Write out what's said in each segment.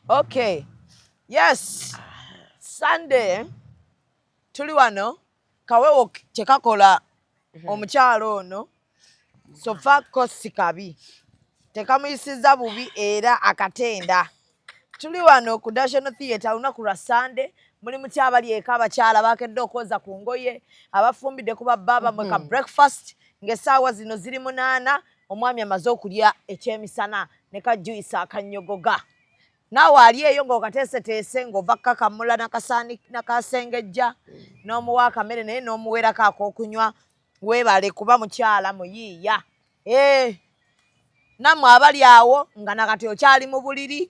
Okay. Yes. Sunday tuli wano kawewo kyekakola omukyalo ono sofa kosi kabi tekamuyisiza bubi era akatenda. Tuli wano ku National Theatre olunaku lwa Sunday mulimu kyabali eka abakyala bakedde okwoza ku ngoye abafumbidde ku babba bamweka breakfast ng'essaawa zino ziri 8 omwami amaze okulya ekyemisana ne kajuisa akanyogoga. Naawe ali eyo ng'okateeseteese ng'ova kukakamula nakasengejja n'omuwa akamere naye n'omuwerako ak'okunywa weebale kuba mukyala muyiiya. Nammwe abali awo nga nakati okyali mu buliri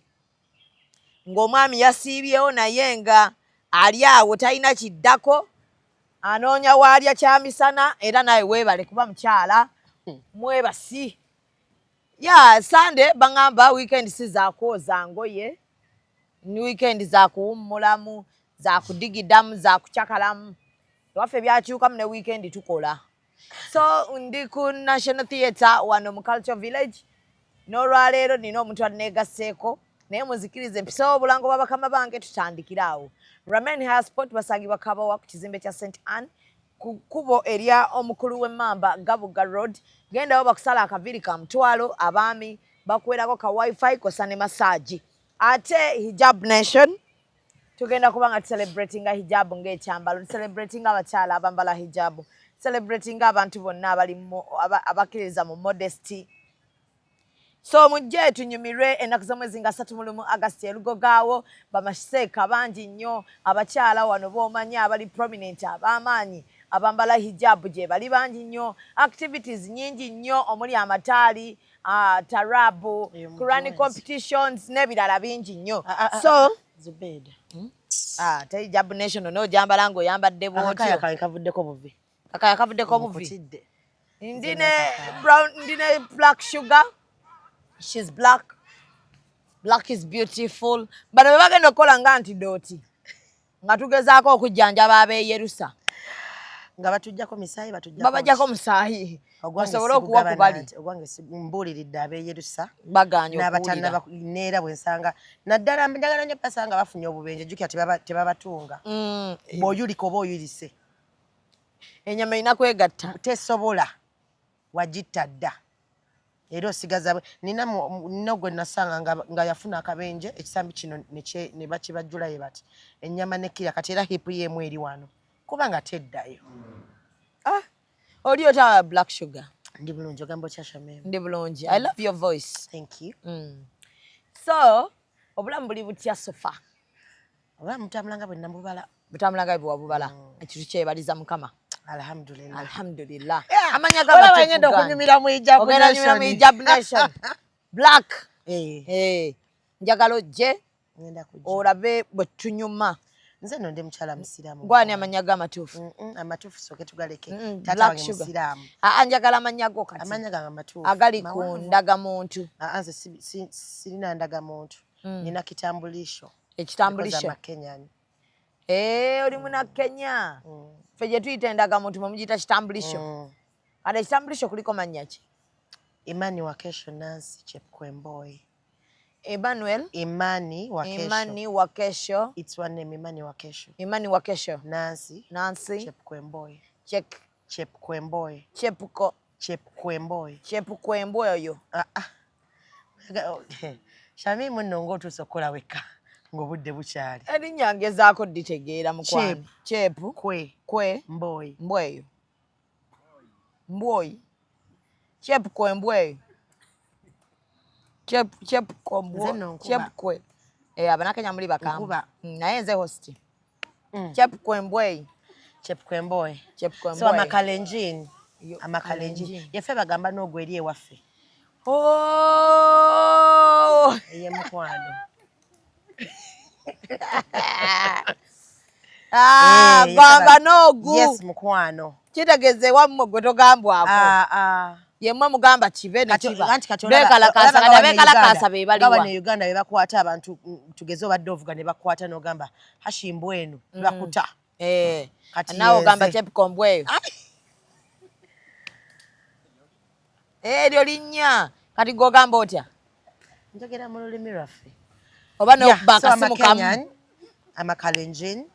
ng'omwami yasiibyewo naye nga ali awo talina kiddako anoonya waalya kyamisana era nawe weebale kuba mukyala mwebasi. Sunday baŋŋamba weekend si zaakwoza ngoye, ni weekend zaakuwummulamu, zaakudigidamu, zaakucakalamu. Ewaffe byakyukamu ne weekend tukola. So ndi ku National Theatre wano mu Culture Village n'olwaleero nina omuntu anneegasseeko naye muzikirize mpiseewo obulango bwa bakama bange tutandikire awo. Ramen High Sport basangibwa Kabawa ku kizimbe kya St. Anne ku kkubo erya omukulu w'Emmamba Gabuga Road. Gendawo bakusala akaviiri ka mutwalo abaami bakuwerako ka wifi kosa ne massage. Ate Hijab Nation tugenda kuba nga tucelebratinga hijab ng'ekyambalo, tucelebratinga abakyala abambala hijab, celebratinga abantu bonna abakkiriza mu modesty. So mujje tunyumirwe ennaku z'omwezi nga 31 August Lugogaawo bamaseeka bangi nnyo abakyala wano b'omanyi abali prominent ab'amaanyi abambala hijab gye bali bangi nnyo, activities nnyingi nnyo omuli amataali, tarabu, Quranic competitions n'ebirala bingi nnyo. So Zubeda. Te Hijab Nation n'ojambala ng'oyambadde bw'otyo. Akaya kange kavuddeko buvi. Akaya kavuddeko buvi. Ndine black sugar. She's black. Black is beautiful. Bano be bagenda okukola nga antidote. Nga tugezaako okujjanjaba ab'eyerusa. Nga batujjako misaayi batujjako. Babajjako musaayi. Basobole okuwa ku bali. Ogwange mbuuliridde ab'eyerusa. Baganye okuwulira. N'abatannaba neera bwe nsanga. Naddala njagala nnyo basanga bafunye obubenje jjukira tebabatunga. Bw'oyulika oba oyulise. Ennyama erina kwegatta. Tesobola. Wagitta dda. Era osigaza nina gwe nasanga nga yafuna akabenje ekisambi kino ne bakibajjulayo bati ennyama nekira kati era hipu yemu eri wano kubanga teddayo. Oli otaba black sugar. Ndi bulungi ogamba okyashamemu. Ndi bulungi. I love your voice. Thank you. So obulamu buli butya sofa. Obulamu mutambulanga bwe namubala. Butambulanga bwe wabubala. Ekintu kyebaliza Mukama. Alhamdulillah. Alhamdulillah. Amanya gabagenda okunyumira mu Hijab Nation. Ogenda mu Hijab Nation. Black. Njagala ojje olabe bwe tunyuma. Nze no ndi mukyala musiraamu. Gwani amanya g'amatuufu? Amatuufu soke tugaleke. Tata wange musiraamu. Njagala amanya go kati. Amanya gange amatuufu. Agali ku ndagamuntu. Nze sirina ndagamuntu. Nina kitambulisho. Ekitambulisho. Kenyani. Oli muna Kenya. Ffe gye tuyita endagamuntu mugiyita kitambulisho. Ate ekitambulisho kuliko mannya ki? Imani Wakesho Nancy Chepkwemboy. Emmanuel? Imani Wakesho. Imani Wakesho. It's one name, Imani Wakesho. Imani Wakesho. Nancy Chepkwemboy. Chepkwemboy. Chepkwemboy. Chepkwemboy oyo. Shamimu nno ng'otuuse okukola wekka ng'obudde bukyali. Erinnya ngezaako dditegeera mukwano. Chepu. Kwe. Mboy. Mbweyo. Mbwoyi. Chepkwemboy. Chepkwe. Abanakenya muli bakamba. Naye nze host. Chepkwemboy. So amakalenjin. Yaffe bagamba n'ogweri ewaffe. Eye mukwano. Gamba n'ogu. Yes mukwano. Kitegeeze wammwe gwe togambwako. Yemmwe mugamba kibe ne kiba. Beekalakaasa be baliwa. Gaba ne Uganda be bakwata abantu tugeze obadde ovuga ne bakwata n'ogamba hashimbu eno bakuta. Naawe ogamba Chepkwemboy. Eryo linnya kati gw'ogamba otya? Njogera mu lulimi lwaffe. oba n'okuba akasimu kamu. I'm a Kalenjin.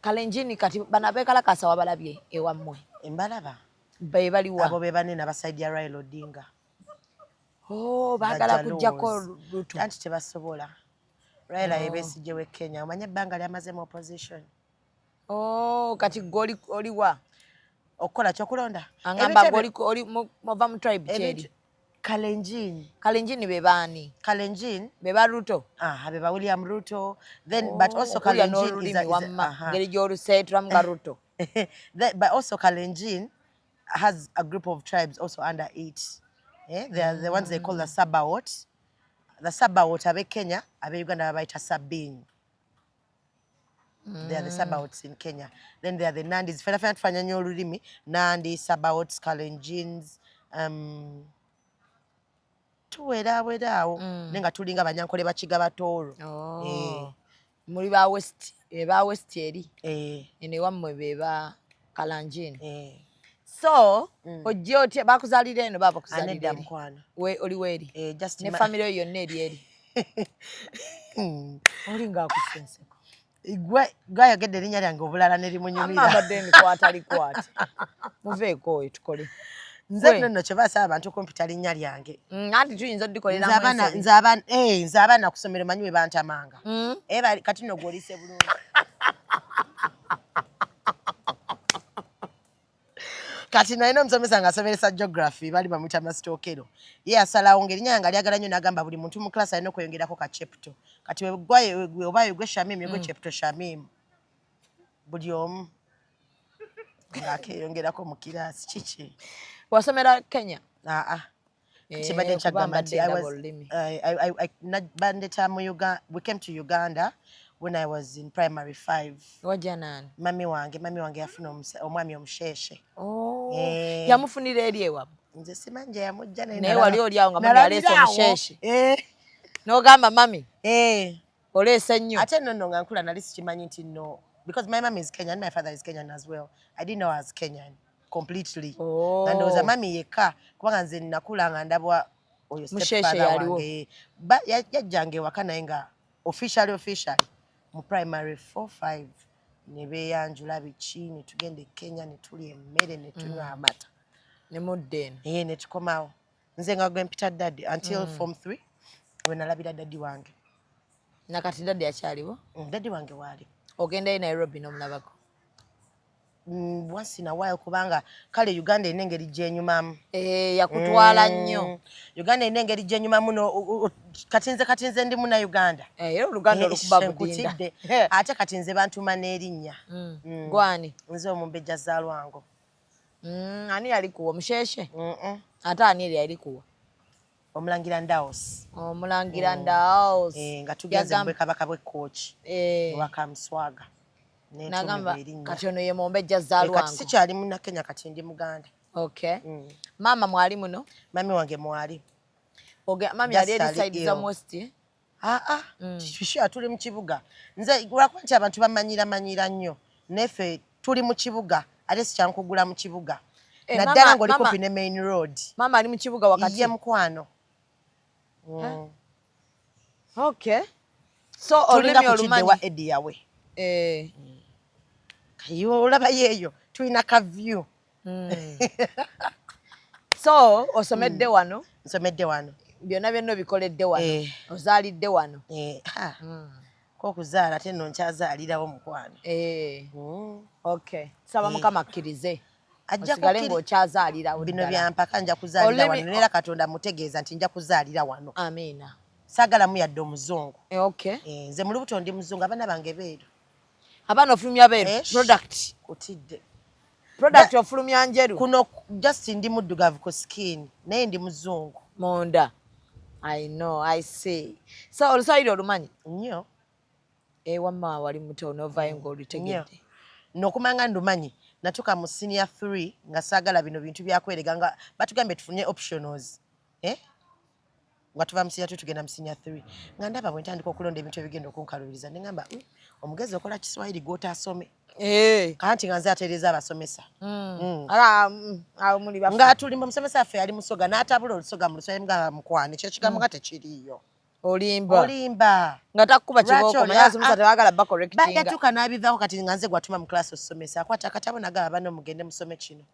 Kalenjin kati bana bekalakasa wabalabye ewammwe. Embalaba. Be baliwa. Abo be banene abasaidia Raila Odinga. Oh, bagala kujjako Ruto. Anti tebasobola. Raila Besigye we Kenya. Omanye ebbanga lyamaze mu opposition. Oh, kati goli oliwa. Okola kyokulonda. Angamba oli mova mu tribe cheri. Kalenjin. Kalenjin be bani? Kalenjin be ba Ruto. Be ba William Ruto. Then but also Kalenjin is ngeri gyoluseetula mu Ruto. But also Kalenjin has a group of tribes also under it. They are the ones they call the Sabaot. The Sabaot abe Kenya, abe Uganda babayita Sabin. They are the Sabaots in Kenya. Then there are the Nandis. Fena tufanya nnyo olulimi. Nandi, Sabaots, Kalenjins. Tuweerawo. Nenga tulinga banyankole bakiga batoolo. Muri ba West eri. Ene wammwe be ba Kalenjin. So, ojje otya bakuzalira eno baba kuzalira mukwano. Oli weeri. Just ne family yo yonna eri. Olinga akusenseko. Gwayogedde erinnya lyange obulala ne limunyumira. Amabadde mikwata likwata. Muveeko tukole. Nze nno kye baasaba abantu kompyuta linnya lyange. Anti tuyinza oddikolera nze abaana ku ssomero manyi we bantamanga. Kati nno gw'oliise bulungi. Kati nalina omusomesa ng'asomesa geography bali bamuyita Masitookero. Ye asalawo ng'erinnya nga lyagala nnyo n'agamba buli muntu mu class alina okweyongerako ka chepto. Kati obayo gwe Shamim gwe chepto Shamim. Buli omu ng'akeyongerako mu kiraasi kiki. Wasomera Kenya? Kibadde nkyagamba nti we came to Uganda when I was in primary 5. Wajja nani? Mami wange yafuna omwami omusheshe. Yamufunira eri ewamu? Nze simanyi gye yamujja naye wali oli awo nga mami aleese omusheshe. N'ogamba mami oleese nnyo. Ate nno nga nkula nali sikimanyi nti no, because my mom is Kenyan, my father is Kenyan as well. I didn't know I was Kenyan completely. And was a mami yekka kubanga nze nakula nga ndabwa oyo stepfather wange. Yajjange waka naye nga officially mu primary 4-5 ne beeyanjula biki ne tugenda e Kenya ne tulya emmere ne tunywa amata ne mudde eno ne tukomawo nze nga gwe mpita daddy until form 3 we nalabira daddy wange. Nakati daddy akyaliwo? Daddy wange waali. Ogendayo Nairobi n'omulabako? Once in a while kubanga kale Uganda ine engeri gyenyumamu. Yakutwala nnyo. Uganda ine engeri gyenyumamu no katinze ndi muna Uganda. Era Oluganda olukuba budinda. Ate katinze bantuma n'erinnya. Gwani? Nze Omumbejja Zaalwango. Ani yali kuwa musheshe? Ate ani yali kuwa? Omulangira Ndaos. Omulangira Ndaos. Nga tugenze mu Kabaka bwe coach. Waka Mswaga. Nagamba kati ono ye Mumbejja Zaalwango. Kati sikyali muna Kenya kati ndi Muganda. Okay. Mama mwali muno? Mami wange mwali. Mami yali eri side za West? Shisha tuli mu kibuga. Nze lwakuba nti abantu bamanyira nnyo. Nefe tuli mu kibuga ate sikyankugula mu kibuga. Naddala ng'oli kumpi ne main road. Mama ali mu kibuga wakati? Ye mukwano. Okay. So olulimi olumanyi wa Eddie yawe. Kayo olaba yeeyo tulina ka view. So osomedde wano? Nsomedde wano. Byonna byonna bikoledde wano? Ozaalidde wano? Ko kuzaala ate nno nkyazaalirawo mukwano. Okay. Saba Mukama akkirize. Osigale ng'okyazaalirawo ddala. Bino byampaka nja kuzaalira wano. Neera Katonda mutegeeza nti nja kuzaalira wano. Amiina. Saagalamu yadde omuzungu. Okay. Nze mu lubuto ndi muzungu, abaana bange beeru. Abaana ofulumya beeru? Product? Kutidde. Product ofulumya njeru? Kuno just ndi muddugavu ku skin, naye ndi muzungu. Monda. I know, I see. So oluswayiri olumanyi? Nnyo. Wamma wali muto n'ovaayo ng'olutegedde. N'okumanga ndumanyi. Natuka mu senior 3 nga saagala bino bintu byakwerega nga batugambe tufunye optionals. Nga tuva mu senior 2 tugenda mu senior 3. Nga ndaba bwe ntandika okulonda ebintu ebigenda okunkalubiriza ne ngamba omugezi okola Kiswahili gw'otaasome. Kanti nga nze atereeza abasomesa. Nga tuli mu musomesa affe yali musoga n'atabula olusoga mu Luswayiri nga mukwane ekyo ekigambo nga tekiriiyo. olimba nga takuba kiboko manyazi musa tebagala ba correctinga bagatuka nabivaako kati nga nze gwatuma mu class osomesa akwata akatabo nagaba bano mugende musome kino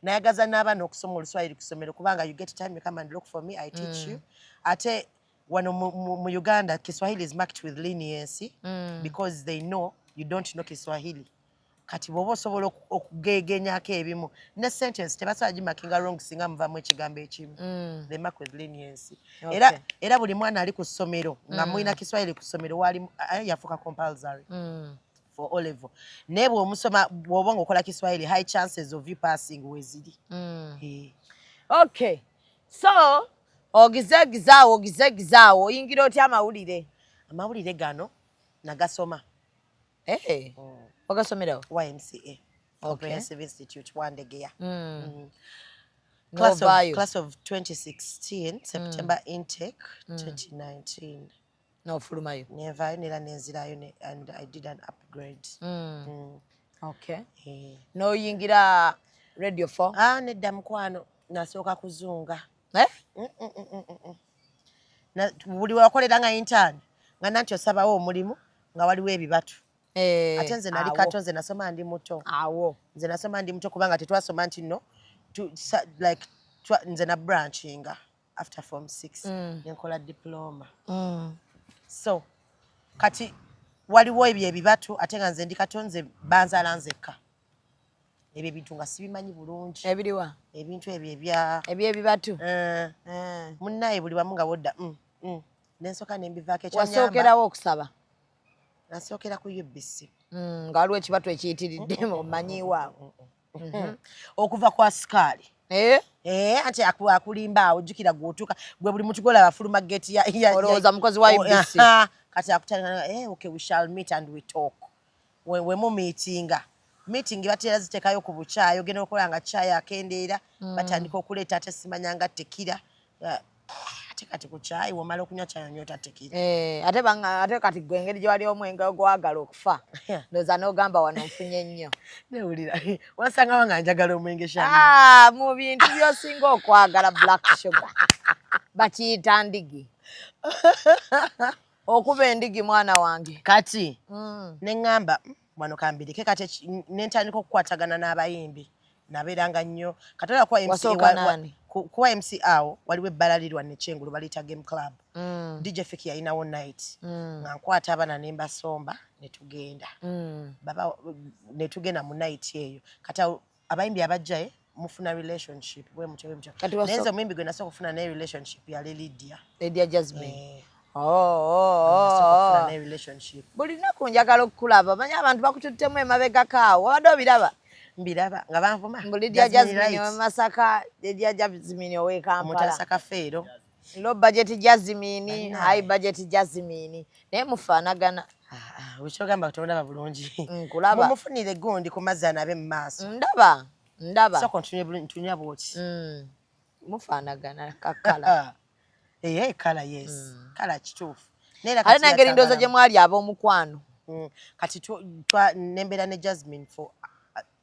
nayagaza n'abaana okusoma oluswayiri ku ssomero kubanga you get time you come and look for me I teach you ate wano mu Uganda Kiswahili is marked with leniency because they know you don't know Kiswahili kati bwoba osobola okugegenyako ebimu ne sentence tebasobola gimakinga wrong singa muvamu ekigambo ekimu they mark with leniency era buli mwana ali ku ssomero nga mulina Kiswahili ku ssomero wali yafuuka compulsory for O level naye bw'omusoma bw'oba ng'okola Kiswahili high chances of you passing weziri okay so ogizegizaawo oyingira otya amawulire gano nagasoma wagasomerawo YMCA Comprehensive Institute Wandegeya class of 2016 September intake 2019 nofulumayo nevayo nera nenzirayo and I did an upgrade okay noyingira radio 4 nedda mukwano nasooka kuzunga buli wakoleranga intern nga nanti osabawo omulimu nga waliwo ebibatu ate nze nali kato nze nasoma ndi muto nze nasoma ndi muto kubanga tetwasoma nti no like nze na branchinga after form 6 nenkola diploma so kati waliwo ebyo ebibatu ate nga nze ndi kato nze banzala nzekka ebyo ebintu nga sibimanyi bulungi ebiriwa ebintu ebyo ebyebibatu munnaye buli wamu nga wodda nensoka nembivaako ekyanyamba wasookerawo okusaba nasookera ku UBC nga waliwo ekibatu ekiyitiridde omanyiwaawo okuva kwa sikaali anti akulimba awo ojjukira gwotuuka gwe buli muntu gwolaba afuluma geti olowooza mukozi wa UBC kati akutanga okay we shall meet and we talk we mu meeting batera zitekayo ku bukyayi ogenda okukola nga kyayi akendeera batandika okuleeta ate simanyanga tekira ate kati ku kyayi wamala okunywa kyayi nyota tekira ate kati gwe engeri gye wali omwenge ogwagala okufa ndowooza n'ogamba wano nfunye nnyo newulira wasangawo nga njagala omwenge mu bintu by'osinga okwagala black sugar bakiyita ndigi okuba endigi mwana wange kati neŋŋamba wano kambirike kati nentandika okukwatagana n'abayimbi nabeeranga nnyo katola kuwa MC awo waliwo ebbala lirwa nekyengulu baliyita game club DJ Fiki yalinawo night nga nkwata abaana nembasomba netugenda mu night eyo kati abayimbi abajjaye mufuna relationship naye nze omuyimbi gwe nasooka okufuna naye relationship yali Lydia Jasmine buli lunaku njagala okukulaba manyi abantu bakututtemu emabegakaawo wabadde obiraba mbiraba nga banvuma Lydia Jasmine Masaka Lydia Jasmine ow'e Kampala low budget Jasmine high budget Jasmine naye mufaanagana wekyogamba tomulaba bulungi nkulaba mumufunire gundi ku mazzi anabe mu maaso ndaba soko ntunya bwoti mufaanagana kakala kala yes kala kituufu ate nengeri ndowooza gye mwali ab'omukwano kati nembeera ne Jasmine for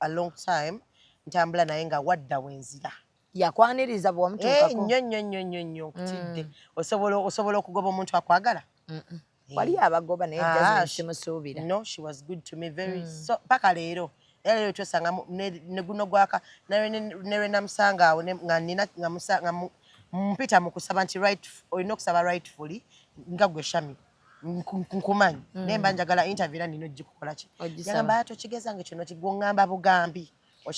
a long time ntambula naye nga wadda wenzira yakwaniriza bw'omutuukako nnyo nkutidde osobola okugoba omuntu akwagala wali abagoba naye Jasmine simusuubira no she was good to me very so paka leero era leero twesanga ne guno gwaka ne namusanga awo nga mpita mu kusaba nti olina okusaba rightfully nga gwe Shami nkumanyi naye mba njagala interview era nina ogikukola ki yagamba tokigezanga kino kigwongamba bugambi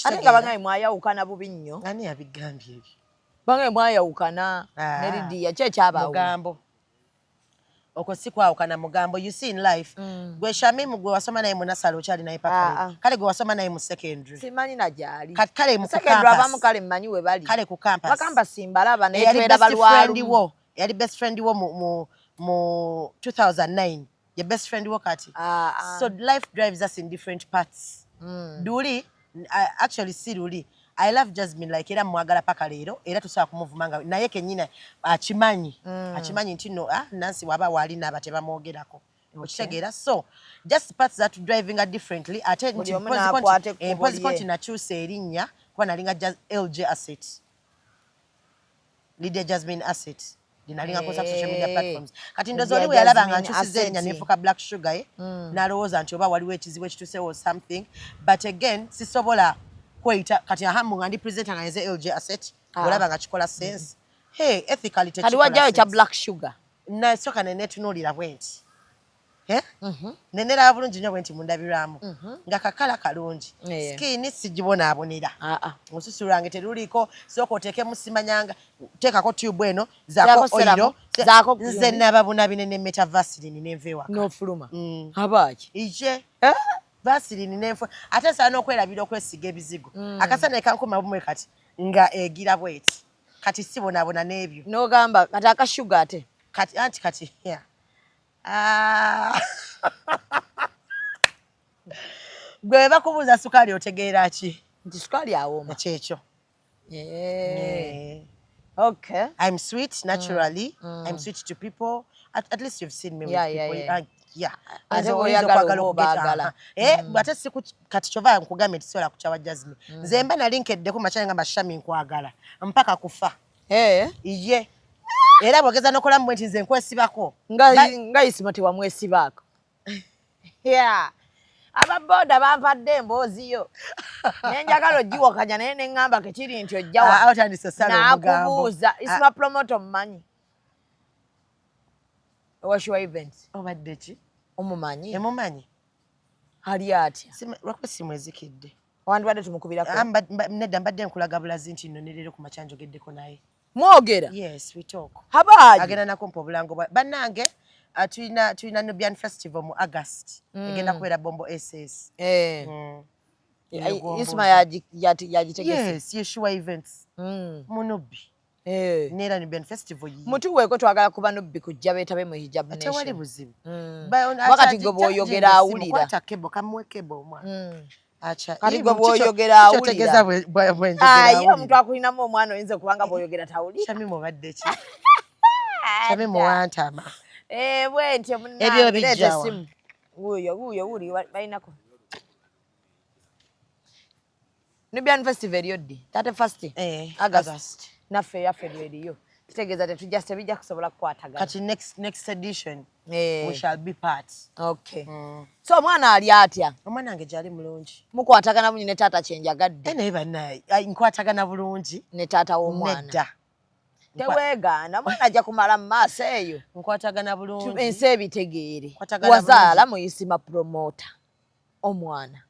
ate nga bangaye mwayawukana bubi nnyo ani yabigambye ebyo bangaye mwayawukana ne Lydia ki ekyabaawo mugambo okwo si kwawukana mugambo you see in life gwe Shamimu gwe wasoma naye mu nasale okyali naye paka kale gwe wasoma naye mu secondary simanyi na gyali kale mu secondary abamu kale mmanyi we bali kale ku campus bakamba simbalaba naye twera balwalu yali best friend wo mu 2009 your best friend wo kati so life drives us in different paths Duli actually si Duli I love Jasmine like era mwagala paka leero era tusobola kumuvumanga naye kenyina akimanyi nti no Nancy waba wali naba tebamwogerako okitegeera so just parts that driving her differently ate nti posikonti nakyusa erinnya kuba nalinga LJ asset Lydia Jasmine asset Dinalinga kosa social media platforms. Kati ndozo oli we yalaba nga nchusize erinnya nefuka Black Sugar nalowooza nti oba waliwo ekizibu ekituseewo something but again sisobola kweyita kati ahamu nga ndi presenter nga nze LJ Asset olaba nga kikola sense hey ethically tekikola kati wajjayo kya Black Sugar nasooka nenetunuulira bwenti nenera bulungi nnyo bwenti mundabirwamu nga kakala kalungi skini sigibonaabonera olususu lwange teruliko sooka oteekemu simanyanga teekako tube eno zaako oyiro nze nababuna binene meta vaseline nenva ewaka n'ofuluma abaaki ije vaseline nenfa ate nsobola n'okwerabira okwesiga ebizigo akasana ekankuma bumwe kati nga egira bweti kati sibonaabona n'ebyo n'ogamba kati akashuga ate kati kati gwe bakubuuza sukaali otegeera ki nti sukaali awooma kyekyo okay I'm sweet naturally I'm sweet to people at least you've seen me with people ate oyagala obaagala ate siku kati kyova nkugambe tisobola kucawa Jasmine nze mba nalinkeddeku makyali ngamba shami nkwagala mpaka kufa iye era bwogeza n'okola mu nti nze nkwesibako nga isima tewamwesibaako ababoda banvadde emboozi yo nenjagala ogiwakanya naye neŋŋamba kekiri nti ojjawakubuuza isima promote omumanyi owashiwa events obadde ki omumanyi emumanyi ali atya lwakuba simu ezikidde wandibadde tumukubirako nedda mbadde nkulaga bulazi nti nno nerero ku makya njogeddeko naye mwogera yes we talk habaaji agenda nakumpa obulango bannange tulina Nubian Festival mu August egenda kubeera Bombo SS isima yagitegese yes Yeshua events mu Nubbi neera Nubian Festival mutuweeko twagala kuba Nubbi kujja beetabe mu hijab nation tewali buzibu wakati gwe bw'oyogera awulira kwata kebo kamuwe kebo omwana kati gwe bw'oyogera awulira ye omuntu akulinamu omwana oyinza kubanga bw'oyogera tawulira Shami mubadde ki Shami muwantama bwentyo ebyo bijjawa wuuyo wuli balinako Nubian Festival yoddi 31 August naffe yaffe eriyo kitegeeza tebijja kusobola kukwatagana kati next edition we shall be part okay so omwana ali atya omwana wange gyali mulungi mukwatagana bunyi ne taata kyenjagadde naye bannaye nkwatagana bulungi ne taata w'omwana nedda teweegaana mwana ajja kumala mu maaso eyo nkwatagana bulungi ensi ebitegeere wazaala muyisima promota omwana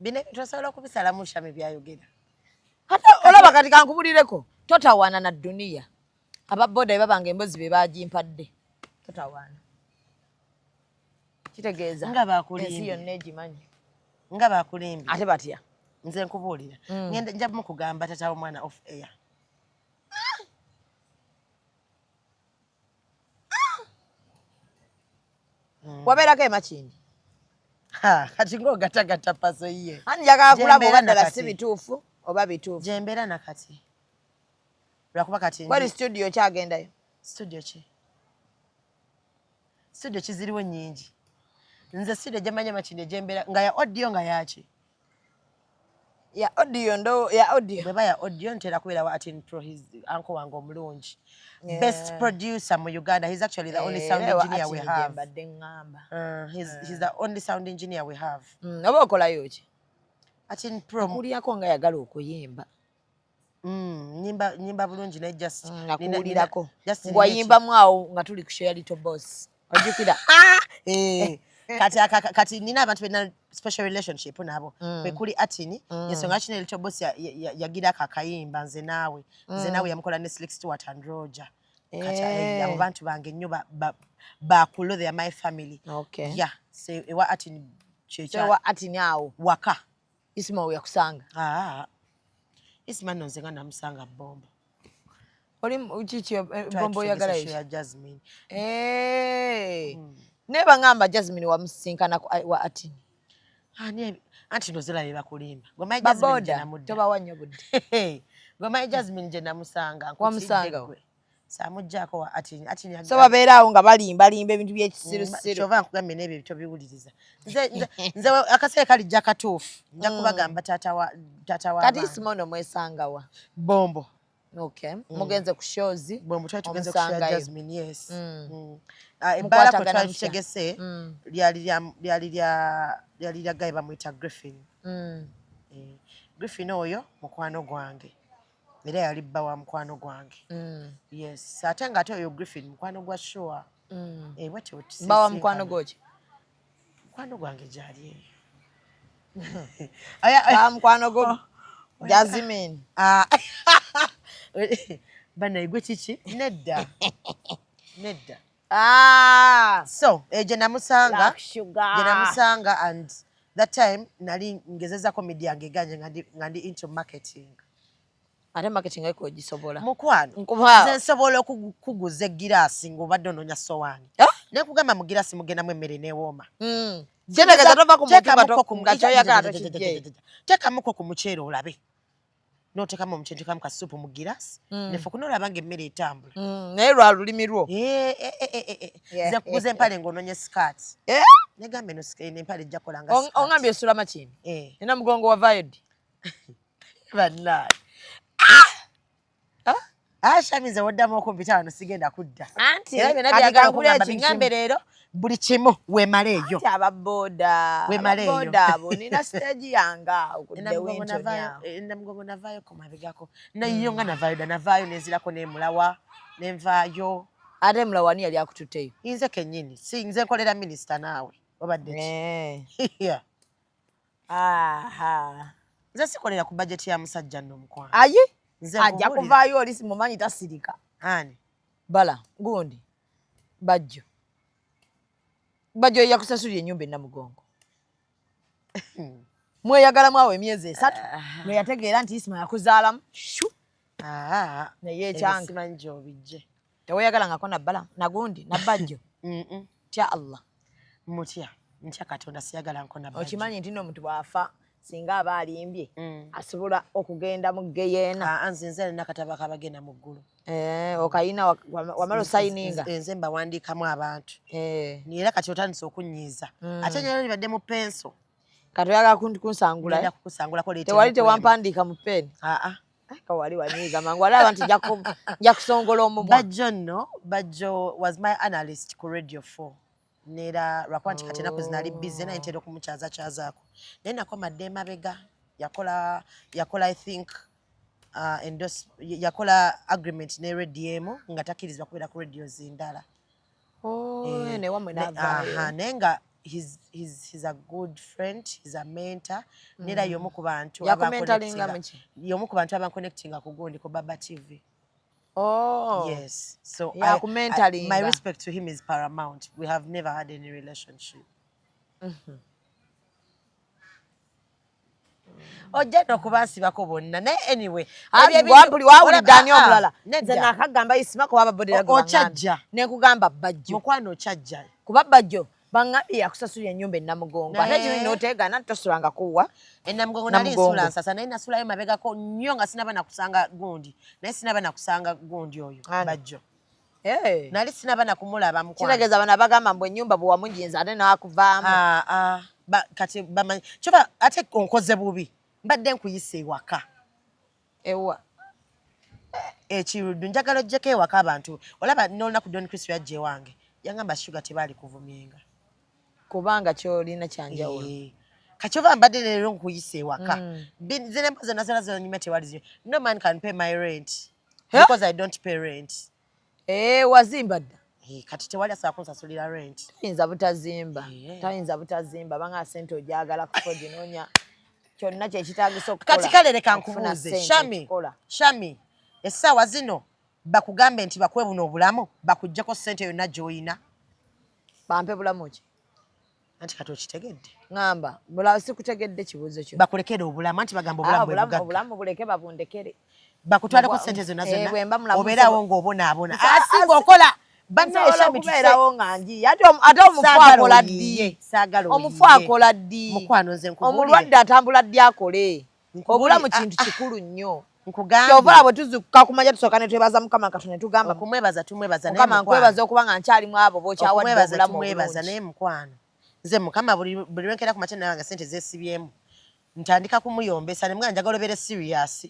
bino tosobola okubisalamu Shami byayogera ate olaba kati kankubulireko totawaana na duniya ababoda babanga embozi be bagimpadde totawaana kitegeeza nga bakulimbi ensi yonna egimanyi nga bakulimbi ate batya nze nkubuulira nja mukugamba tata w'omwana off air wabeerako emakindi kati ng'ogatagata paso ye ani njagala kulaba oba ddala si bituufu oba bituufu gyembeera nakati lwakuba kati kwali studio kyagendayo studio kiziriwo nnyingi nze studio gyemanya makindi gyembeera nga ya audio nga yaki ya audio bweba ya audio ntera kubeera wa Atin Pro his uncle wange omulungi best producer mu Uganda. He's actually the only sound engineer we have. He's the only sound engineer we have. Oba okolayo ki? Atin Pro kuliako nga yagala okuyimba. Nyimba bulungi naye just nakuwulirako ngwayimbamu awo nga tuli ku Share Little Boss. Ojjukira? Kati nina abantu bena special relationship nabo kuli Atini ensonga kino Little Boss yagira akakayimba nze naawe yamukola ne Slick Stewart and Roger kati abo bantu bange nnyo bakulo they are my family. Okay. Yeah, so ewa Atini checha ewa Atini awo waka Isma we yakusanga Isma nonze nga namusanga Bombo oli uchichi Bombo yagala ya Jasmine neba ngamba Jasmine wamusinkana wa Atini anti nozela beba kulimba goma Jasmine jana mudda toba wanyo budde goma Jasmine je namusanga wamusanga samujjako wa Atini so babeera awo nga balimba ebintu by'ekisirusiru kyova nkugambe n'ebyo bito biwuliriza nze akaseera kali jja katuufu nja kubagamba tata wa kati Simono mwesangawa Bombo Okay. Mugenze ku shows. Bwe mutwe tugenze ku share Jasmine, yes. Ebbala ko twali tutegese lyali lya guy bamuyita Griffin. Griffin oyo mukwano gwange. Era yali bba wa mukwano gwange. Yes. Ate nga ate oyo Griffin mukwano gwa Shoa. Bwete otisi. Bba wa mukwano goki? Mukwano gwange gyali eyo. Bba mukwano go Jasmine. Bana igwe kiki? Nedda. Nedda. So, je namusanga and that time nali ngezeza comedy yange ganje ngandi into marketing. Ate marketing ayiko gisobola. Mukwano. Nze nsobola okuguza egirasi ng'obadde onoonya sowaani. Ne kugamba mu girasi mugenda mu emmere n'ewooma. Jenegeza tova ku muntu nga kyoyagala tokijje. Tekamuko ku muceere olabe. N'otekamu omuceere tekamu ka supu mu girasi. Nefe kunoolaba ng'emmere etambula. Naye lwa lulimi lwo. Nze kuguza empale ng'onoonya sikaati. Negambe eno empale ejja kola nga sikaati. Ongambye esula makini. Nina mugongo wa Vayodi. Bannaayi. Shamize waddamu okumpita wano sigenda kudda. Anti ngambe leero buli kimu weemala eyo. Ababoda. Weemala eyo. Ababoda abo nina stage yanga okudde winto nyawo. Namugongo navaayo ko mabegako. Nayo nga navaayo nenzirako n'emulawa nenvaayo. Ate mulawa ni yali akututeyo. Nze kennyini. Si nze nkolera minisita naawe. Obadde ki? Nze sikolera ku budget ya musajja nno mukwano. Ayi? Ajja kuvaayo oli simumanyi tasirika. Ani? Bala, gundi. Bajjo. Bajjo yakusasulira ennyumba Namugongo. Mweyagalamu awo emyezi 3. Lwe yategeera nti Isima yakuzaalamu. Naye ekyanga. Simanyi gy'obijje. Teweeyagalangako na Bala, na gundi, na Bajjo. Tya Allah. Mutya. Ntya Katonda siyagalanko na Bajjo. Okimanyi nti n'omuntu bw'afa singa aba alimbye asobola okugenda mu geyeena. Nze nina kataba kabagenda mu ggulu. Okayina wamala osayininga. Nze mbawandiikamu abantu. Era kati otandise okunyiiza. Ate nyo libadde mu penso. Kati oyagala kunsangula. Ngenda kukusangulako leeta. Tewali tewampandiika mu peni. Kawali wanyiiga mangu wali abantu nja kusongola omumwa. Bajjo was my analyst ku Radio 4. Nera lwakuba nti kati ennaku zinali busy naye ntera okumukyazaako. Naye nakomadde emabega yakola I think yakola agreement ne RDM nga takkirizibwa kubeera ku radio zindala. Naye nga he's a good friend, he's a mentor. Nera y'omu ku bantu abanconnectinga ku gundi ku Baba TV. Yes. So my respect to him is paramount. We have never had any relationship. Ojja okubasibako bonna. Naye anyway. Buli wawulidde ani omulala. Nze nakagamba Isima kuba ababodera okyajja. Ne nkugamba Bajjo. Mukwano okyajja. Kuba Bajjo bangambye yakusasulira ennyumba Namugongo. Ate gino n'otegaana tosulanga kuwa. Namugongo nali nsula nsasa naye nasulayo mabegako nnyo nga sinaba nakusanga gundi. Naye sinaba nakusanga gundi oyo Bajjo. Nali sinaba nakumulaba mukwano. Kitegeeza bano abagamba mbu ennyumba bwe wamujinza ate n'akuvaamu. Kati bamanyi. Kyova ate onkoze bubi. Mbadde nkuyisa ewaka. Ewa. Ekiruddu njagala ojjeko ewaka abantu. Olaba n'olunaku Don Chris yajja ewange. Yangamba Sugar tebaali kuvumyenga. Kubanga kyolina kyanjawulo. Kakyova mbadde leero nkuyisa ewaka. Nze n'empoza zonna zonna zonna tewali ziyo. No man can pay my rent. Because I don't pay rent. Wazimba dda. Kati tewali asobola kunsasulira rent. Tayinza butazimba. Banga sente ojagala kuko ginoonya. Kyonna kyekitaagisa okukola. Kati kale leka nkubuuze. Shami. Essaawa zino bakugambe nti bakuwe buno obulamu bakuggyako ssente yonna gy'oyina. Bampe bulamu ki? Anti kati okitegedde. Ngamba, bulamu sikutegedde kibuuzo kyo. Bakulekere obulamu anti bagamba obulamu bwe bugagga. Obulamu buleke babundekere. Bakutwaleko ssente zonna obeerawo ng'obonaabona. Asinga okola kubeerawo nga nji. Ate omufu akola ddi? Omufu akola ddi? Mukwano nze nkubulire. Omulwadde atambula ddi akole? Obulamu kintu kikulu nnyo. Nkugamba. Kyova bwe tuzukuka kumanya tusooka ne twebaza Mukama Katonda tugamba. Okumwebaza tumwebaza naye Mukama nkwebaza okuba nga nkyalimu abo b'okyawadde obulamu tumwebaza naye mukwano. Nze Mukama buli lwenkera ku makya naye nga ssente zeesibyemu. Ntandika kumuyombesa ne mugamba njagala obeere serious.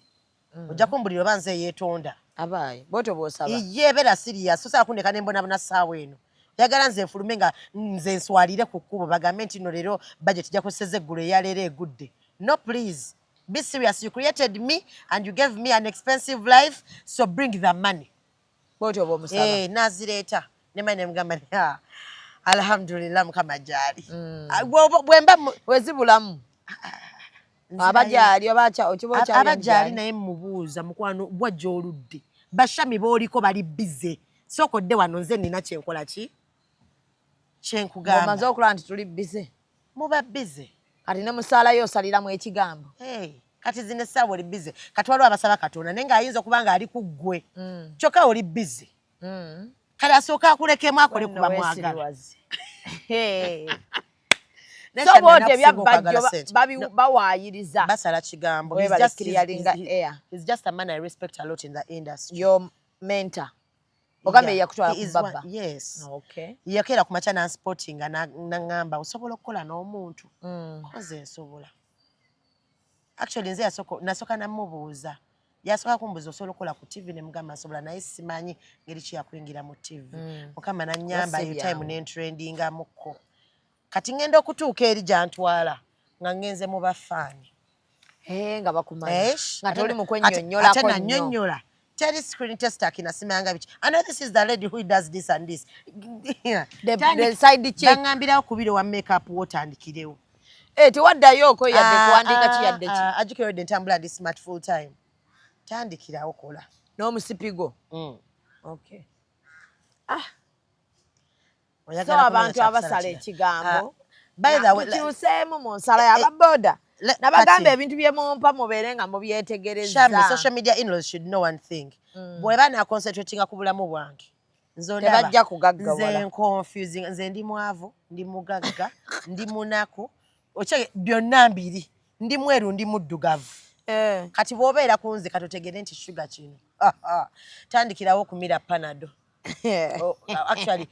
ojja kumbulira oba nze yeetonda abaye boto bosaba ye beera serious sosobola kundeka ne mbonabona ssaawa eno yagala nze nfulume nga nze nswalire ku kkubo bagambe nti no leero budget ejja kuseza eggulu eyaleero egudde no please be serious you created me and you gave me an expensive life so bring the money boto bomusaba nazireeta ne mani nemugamba alhamdulillah mukama gyali bwemba wezibulamu abajaali abajaali naye mubuuza mukwano bwajja oludde bashami booliko bali bize sokodde wano nze nina kyenkola ki kyenkugamba omaze okulaba nti tuli bize muba bize kati ne musaalayo osaliramu ekigambo kati zino essaawa oli bize kati waliwo abasaba katonda naye ng'ayinza okuba nga ali ku ggwe kyokka oli bize kale asooka akulekemu akole kuba mwagala so bwoti ebyabajjo bawaayiriza basala kigambo he's just a man I respect a lot in the industry your mentor ogambe yakutwala ku baba yes okay yakeera ku macha na sporting nangamba osobola okukola n'omuntu koze nsobola actually nze nasoka namubuuza yasoka kumbuza osobola okukola ku TV ne mugamba nsobola naye simanyi ngeri ki yakuyingira mu TV mukama nanyamba yo time n'entrendinga mukko kati ngenda okutuuka eri gyantwala nga ngenze mu bafaani nga bakumanyi nga toli mu kwennyonnyolako ate nannyonnyola teri screen tester kinasimanga biki I know this is the lady who does this and this the side check bangambirawo kubiri wa makeup wotandikirewo tewaddayooko yadde kuwandiika kiyadde ki ajukirwedde ntambula ndi smart full time tandikirawo kola n'omusipigo okay so oyagala abantu abasala ekigambo by the way tukyuseemu mu nsala y'ababoda nabagamba ebintu bye mumpa mubeere nga mubyetegereza social media in-laws should know one thing bw'eba naconcentratinga ku bulamu bwange tebajja kugaggawala nze confusing nze ndi mwavu ndi mugagga ndi munaku okyage byonna mbiri ndi mweru ndi muddugavu kati bw'obeera ku nze katotegere nti shuga kino tandikirawo kumira panado actually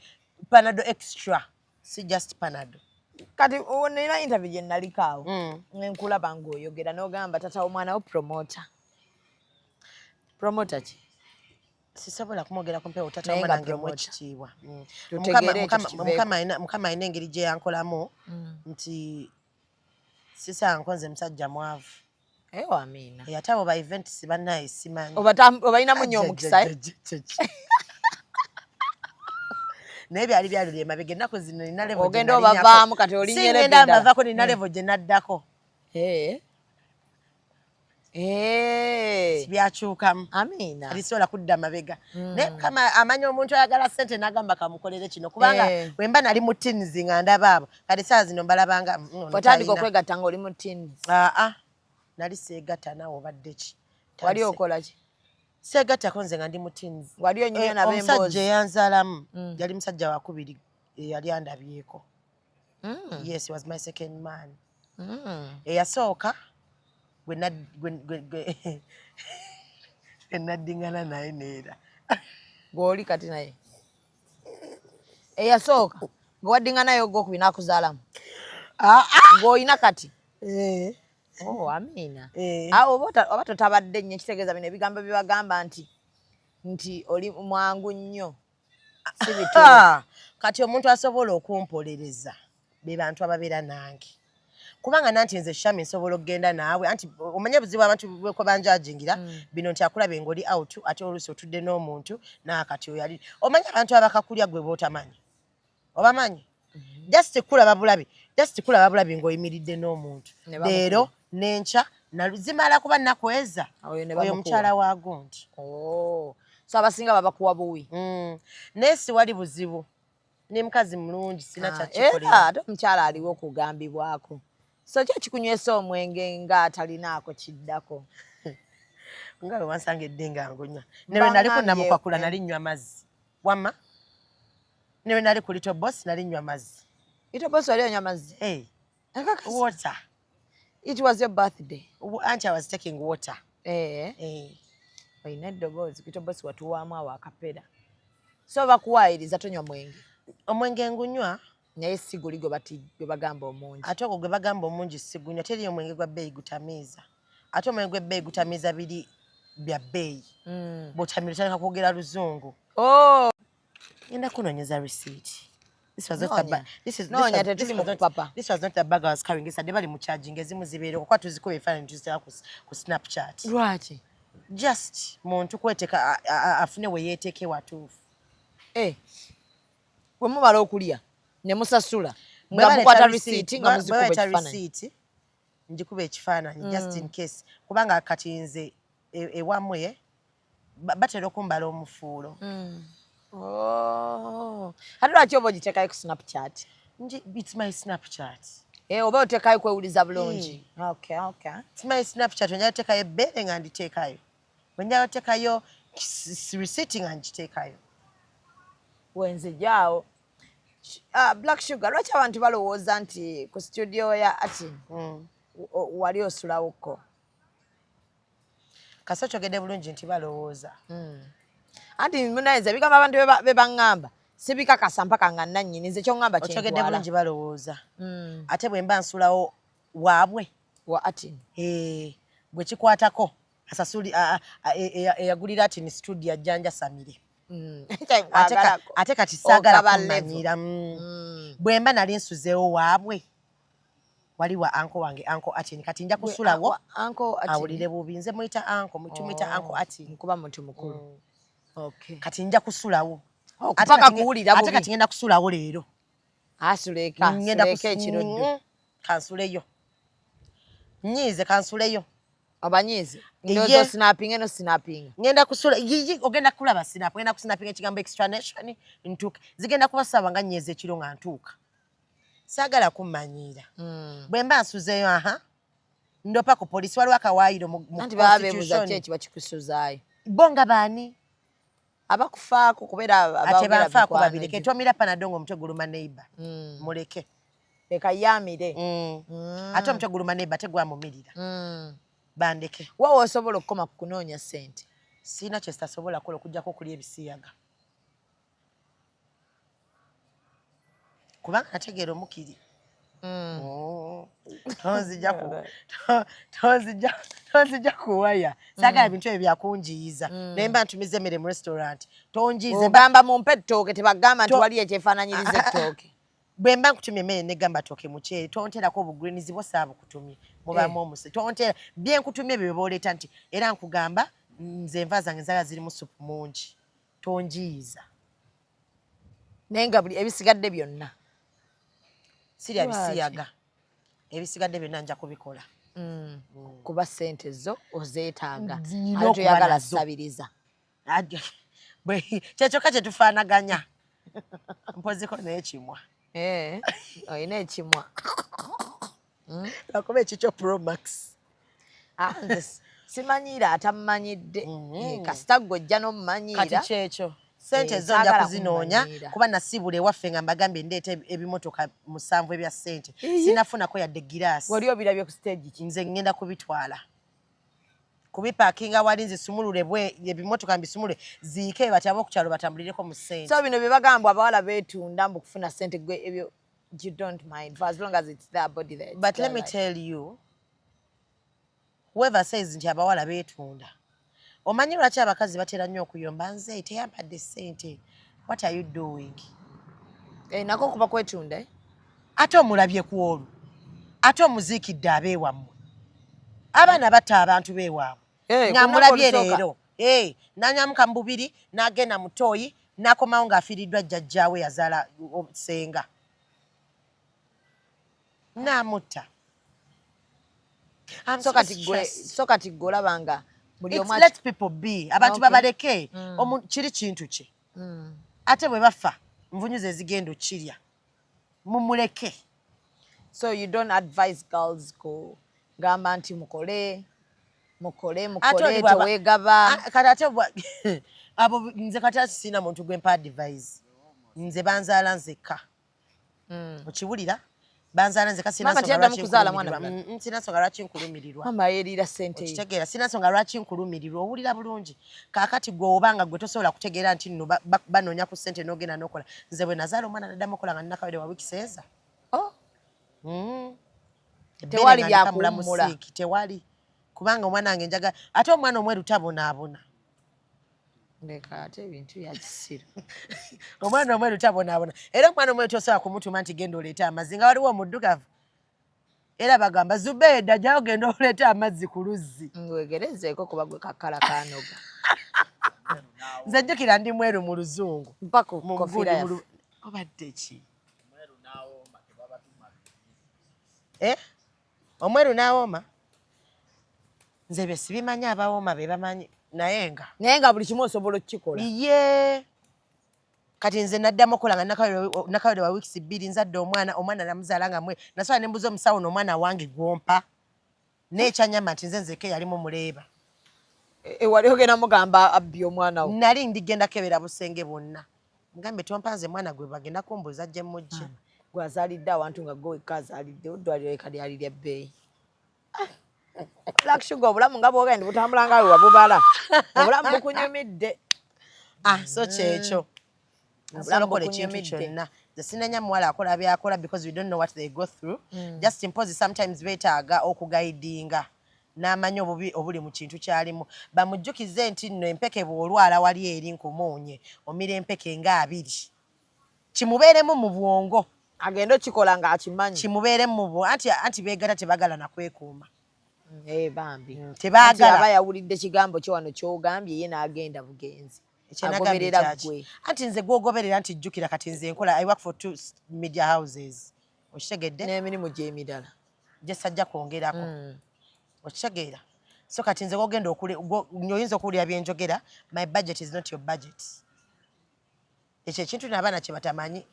panado extra si just panado kati nina interview gye nalikaawo nkulaba ng'oyogera n'ogamba tata omwana wo promota ki sisobola kumwogera kumpeewo tata omwana nge mwekitiibwa mukama alina engeri gye yankolamu nti sisanga nkonze musajja mwavu amiina ate abo ba events bannaye simanyi obalinamu nnyo omukisa naye byali byaluli emabega ennaku zino nina level ogenda obavaamu kati olinyereda mbavaako nina level gye naddako byakyukamu amiina alisobola kudda mabega naye mukama amanya omuntu ayagala ssente n'agamba kamukolere kino kubanga bwe mba nali mu teens nga ndaba abo kati saa zino mbalabanga otandika okwegatta nga oli mu teens nali seegatta naawe obadde ki wali okola ki seegattako nze nga ndi mu teens wali onyumya nab'emboozi omusajja eyanzaalamu yali musajja wakubiri eyali andabyeko yes he was my second man eyasooka gwe naddingana naye neera gw'oli kati naye eyasooka gwe waddinganayo gwokubiri n'akuzaalamu gw'olina kati amiina awo oba totabadde nnyo ekitegeeza bino ebigambo bye bagamba nti oli mwangu nnyo si bituufu kati omuntu asobola okumpolereza be bantu ababeera nange kubanga nanti nze shami nsobola okugenda naawe anti omanye buzibu abantu bweko banjajingira bino nti akulabe ng'oli out ate oluusi otudde n'omuntu naakati oyali omanye abantu abakakulya gwe bootamanyi obamanyi just kulaba bulabi ng'oyimiridde n'omuntu leero n'enkya zimala kuba nakweza oyo mukyala wa gundi so abasinga babakuwa buwi naye siwali buzibu ne mukazi mulungi sina kyakikolera ate omukyala aliwo okugambibwako so ki ekikunywesa omwenge ng'atalinaako kiddako nga bwe wansangedde nga ngunywa ne lwe nali ku Namukwakula nali nnywa mazzi wamma ne lwe nali ku Little Boss nali nnywa mazzi Little Boss wali onywa mazzi water it was your birthday anti I was taking water olina eddoboozi Little Boss watuwaamu awo akapera so bakuwaayiriza tonywa mwenge omwenge ngunywa naye si guli gwe bagamba omungi ate ogwo gwe bagamba omungi sigunywa teri omwenge gwa bbeeyi gutamiiza ate omwenge gw'ebbeeyi gutamiiza bya bbeeyi bw'otamira otandika kwogera luzungu ngenda kunoonyeza receipt. This was not a bag. This was not the bag I was carrying. It's a debali mu charging ezimu zibeereko kwa tuzikuba ebifaananyi tuzitera ku Snapchat. Lwaki? Just muntu kweteka afune we yeeteeke watuufu. Bwe mumala okulya ne musasula nga mukwata receipt nga muzikuba ekifaananyi. Njikuba ekifaananyi just in case kubanga kati nze ewamwe batera okumbala omufuulo. Ate lwaki oba ogiteekayo ku Snapchat? It's my Snapchat. Oba oteekayo kwewuliza bulungi. Okay. It's my Snapchat. Wenjala oteekayo ebbeere nga nditeekayo. Wenjala oteekayo receipt nga ngiteekayo. Wenzijaawo. Black Sugar, lwaki abantu balowooza nti ku studio ya Atin wali osulawokko? Kasi okyogedde bulungi nti balowooza. Anti munayinza bigambo abantu be baŋŋamba sibikakasa mpaka nga nannyini nze ky'oŋŋamba kyentwala. Okyogedde bulungi balowooza. Ate bwe mba nsulawo waabwe wa Atin bwe kikwatako asasuli eyagulira Atin studio ajjanjasamire. Ate kati saagala kumanyira. Bwe mba nali nsuzeewo waabwe wali wa anko wange anko Atin kati nja kusulawo awulire bubi. Nze muyita anko tumuyita anko Atin kuba muntu mukulu. Kati nja kusulawo paka kuwulira bubi. Ate kati ngenda kusulawo leero. Asuleka ekiroddo kansuleyo nyiize kansuleyo abanyiize ndozo snapping eno snapping ngenda kusula ogenda kulaba snap ngenda kusnapping ekigambo explanation ntuuka zigenda kubasaba nga nyiize ekiro nga ntuuka saagala kummanyiira bwe mba nsuzeeyo ndopa ku polisi waliwo akawaayiro mu constitution nti bakikusuuzaayo bonga baani abakufaako kubeera ate banfaako babireke twamira panadol ng'omutwe guluma neighbor muleke leka yaamire ate omutwe guluma neighbor tegwamumirira bandeke. Waawe osobola okukoma ku kunoonya ssente? Siina kye sitasobola kukola okuggyako okulya ebisiyaga kubanga nategeera omukiri tonzija kuwaya saagala bintu ebyo byakunjiyiza naye mba ntumiza emmere mu restaurant tonjiize ogamba mumpe ettooke tebagamba nti wali ekyefaananyiriza ettooke. Bwe mba nkutumye emmere negamba tooke muceere tonterako obugreenizi bwo saabukutumye mubamu omuse tontera bye nkutumye ebyo byoleeta nti era nkugamba nze enva zange nzaala ziri mu supu mungi tonjiyiza naye nga buli ebisigadde byonna sirya bisiyaga ebisigadde byonna nja kubikola kuba ssente zo ozeetaaga ate toyagala ssabiriza kyekyoka kye tufaanaganya mpozeko naye kimwa olina ekimwa akuba ekikyo Promax simanyiira atamumanyidde kasita ggwe ojja n'omumanyiira kati kyekyo sente zo nja kuzinoonya kuba nasibula ewaffe nga mbagambye ndeeta ebimotoka 7 ebya ssente sinafunako yadde giraasi. Wali obirabye ku stage ki? Nze ngenda kubitwala kubipaakinga wali nzisumulule ebimotoka mbisumulule ziike batyabe okukyalo batambulireko mu ssente. So bino bye bagamba abawala beetunda mbu kufuna ssente gwe ebyo you don't mind for as long as it's their body there. But let me tell you, whoever says nti abawala beetunda, omanyi lwaki abakazi batera nnyo okuyomba nze teyampadde ssente? What are you doing? Nako kuba kwetunda ate omulabye ku olwo ate omuziikidde abeewammwe abaana batta abantu beewaabwe nga mulabye leero nanyamuka mu bubiri n'agenda mu ttooyi n'akomawo ng'afiiriddwa jjajjaawe yazaala senga n'amutta. So kati gwe olabanga buli omu let people be abantu babaleke kiri kintu kye ate bwe bafa nvunyuza ezigenda okkirya mumuleke. So you don't advise girls go gamba nti mukole teweegaba kati ate abo nze kati sina muntu gwe mpa advise nze banzaala nzekka okiwulira banzaala nzekka sina nsonga lwaki nkulumirirwa mama yerira ssente okitegeera sina nsonga lwaki nkulumirirwa owulira bulungi kaakati gwe obanga gwe tosobola kutegeera nti nno banoonya ku ssente n'ogenda n'okola nze bwe nazaala omwana naddamu okola nga nnakawere wa wiiki seeza tewali byakuwummula tewali kubanga omwana wange njaga ate omwana omweru tabonaabona ndeka ate ebintu yakisiro omwana omweru tabonaabona era omwana omweru tosobola kumutuma nti genda oleeta amazzi nga waliwo omuddugavu era bagamba Zubeida jyayo genda oleeta amazzi ku luzzi wegerezeeko kuba gwe kakala kanoga nze jjukira ndi mweru mu luzungu mpaka kofira yafu obadde ki omweru n'awooma nze bye sibimanyi abawooma be bamanyi naye nga buli kimu osobola okukikola ye kati nze naddamu okola nga nakawere wa wiikisi 2 nzadde omwana namuzaala nga mwe nasobola ne mbuza omusawo n'omwana wange gwompa n'ekyanyama nti nze nzeke yalimu muleeba wali ogenda mugamba abbi omwana wo nali ndigenda kebera busenge bwonna ngambe tompanze mwana gwe bagenda kumbuuza gye mujje gwazaalidde awantu nga gwe wekka azaalidde oddwaliro eka lyali lya bbeeyi lakshuga obulamu nga bwogende butambula nga we wabubala obulamu bukunyumidde so kyekyo nsobola okola ekintu kyonna nze sinanya muwala akola byakola because we don't know what they go through just impose sometimes beetaaga okugayidinga n'amanya obubi obuli mu kintu kyalimu bamujjukize nti nno empeke bw'olwala wali eri nkumuunye omira empeke nga 2 kimubeeremu mu bwongo agenda okikola ng'akimanyi kimubeeremu mu bwongo anti beegata tebagala nakwekuuma bambi tebaagala aba yawulidde kigambo kyo wano ky'ogambye ye n'agenda bugenzi agoberera gwe anti nze gwogoberera nti jjukira kati nze nkola I work for 2 media houses okitegedde n'emirimu gy'emirala gye sajja kwongerako okitegeera so kati nze gogenda oyinza okuwulira byenjogera my budget is not your budget ekyo ekintu n'abaana kye batamanyi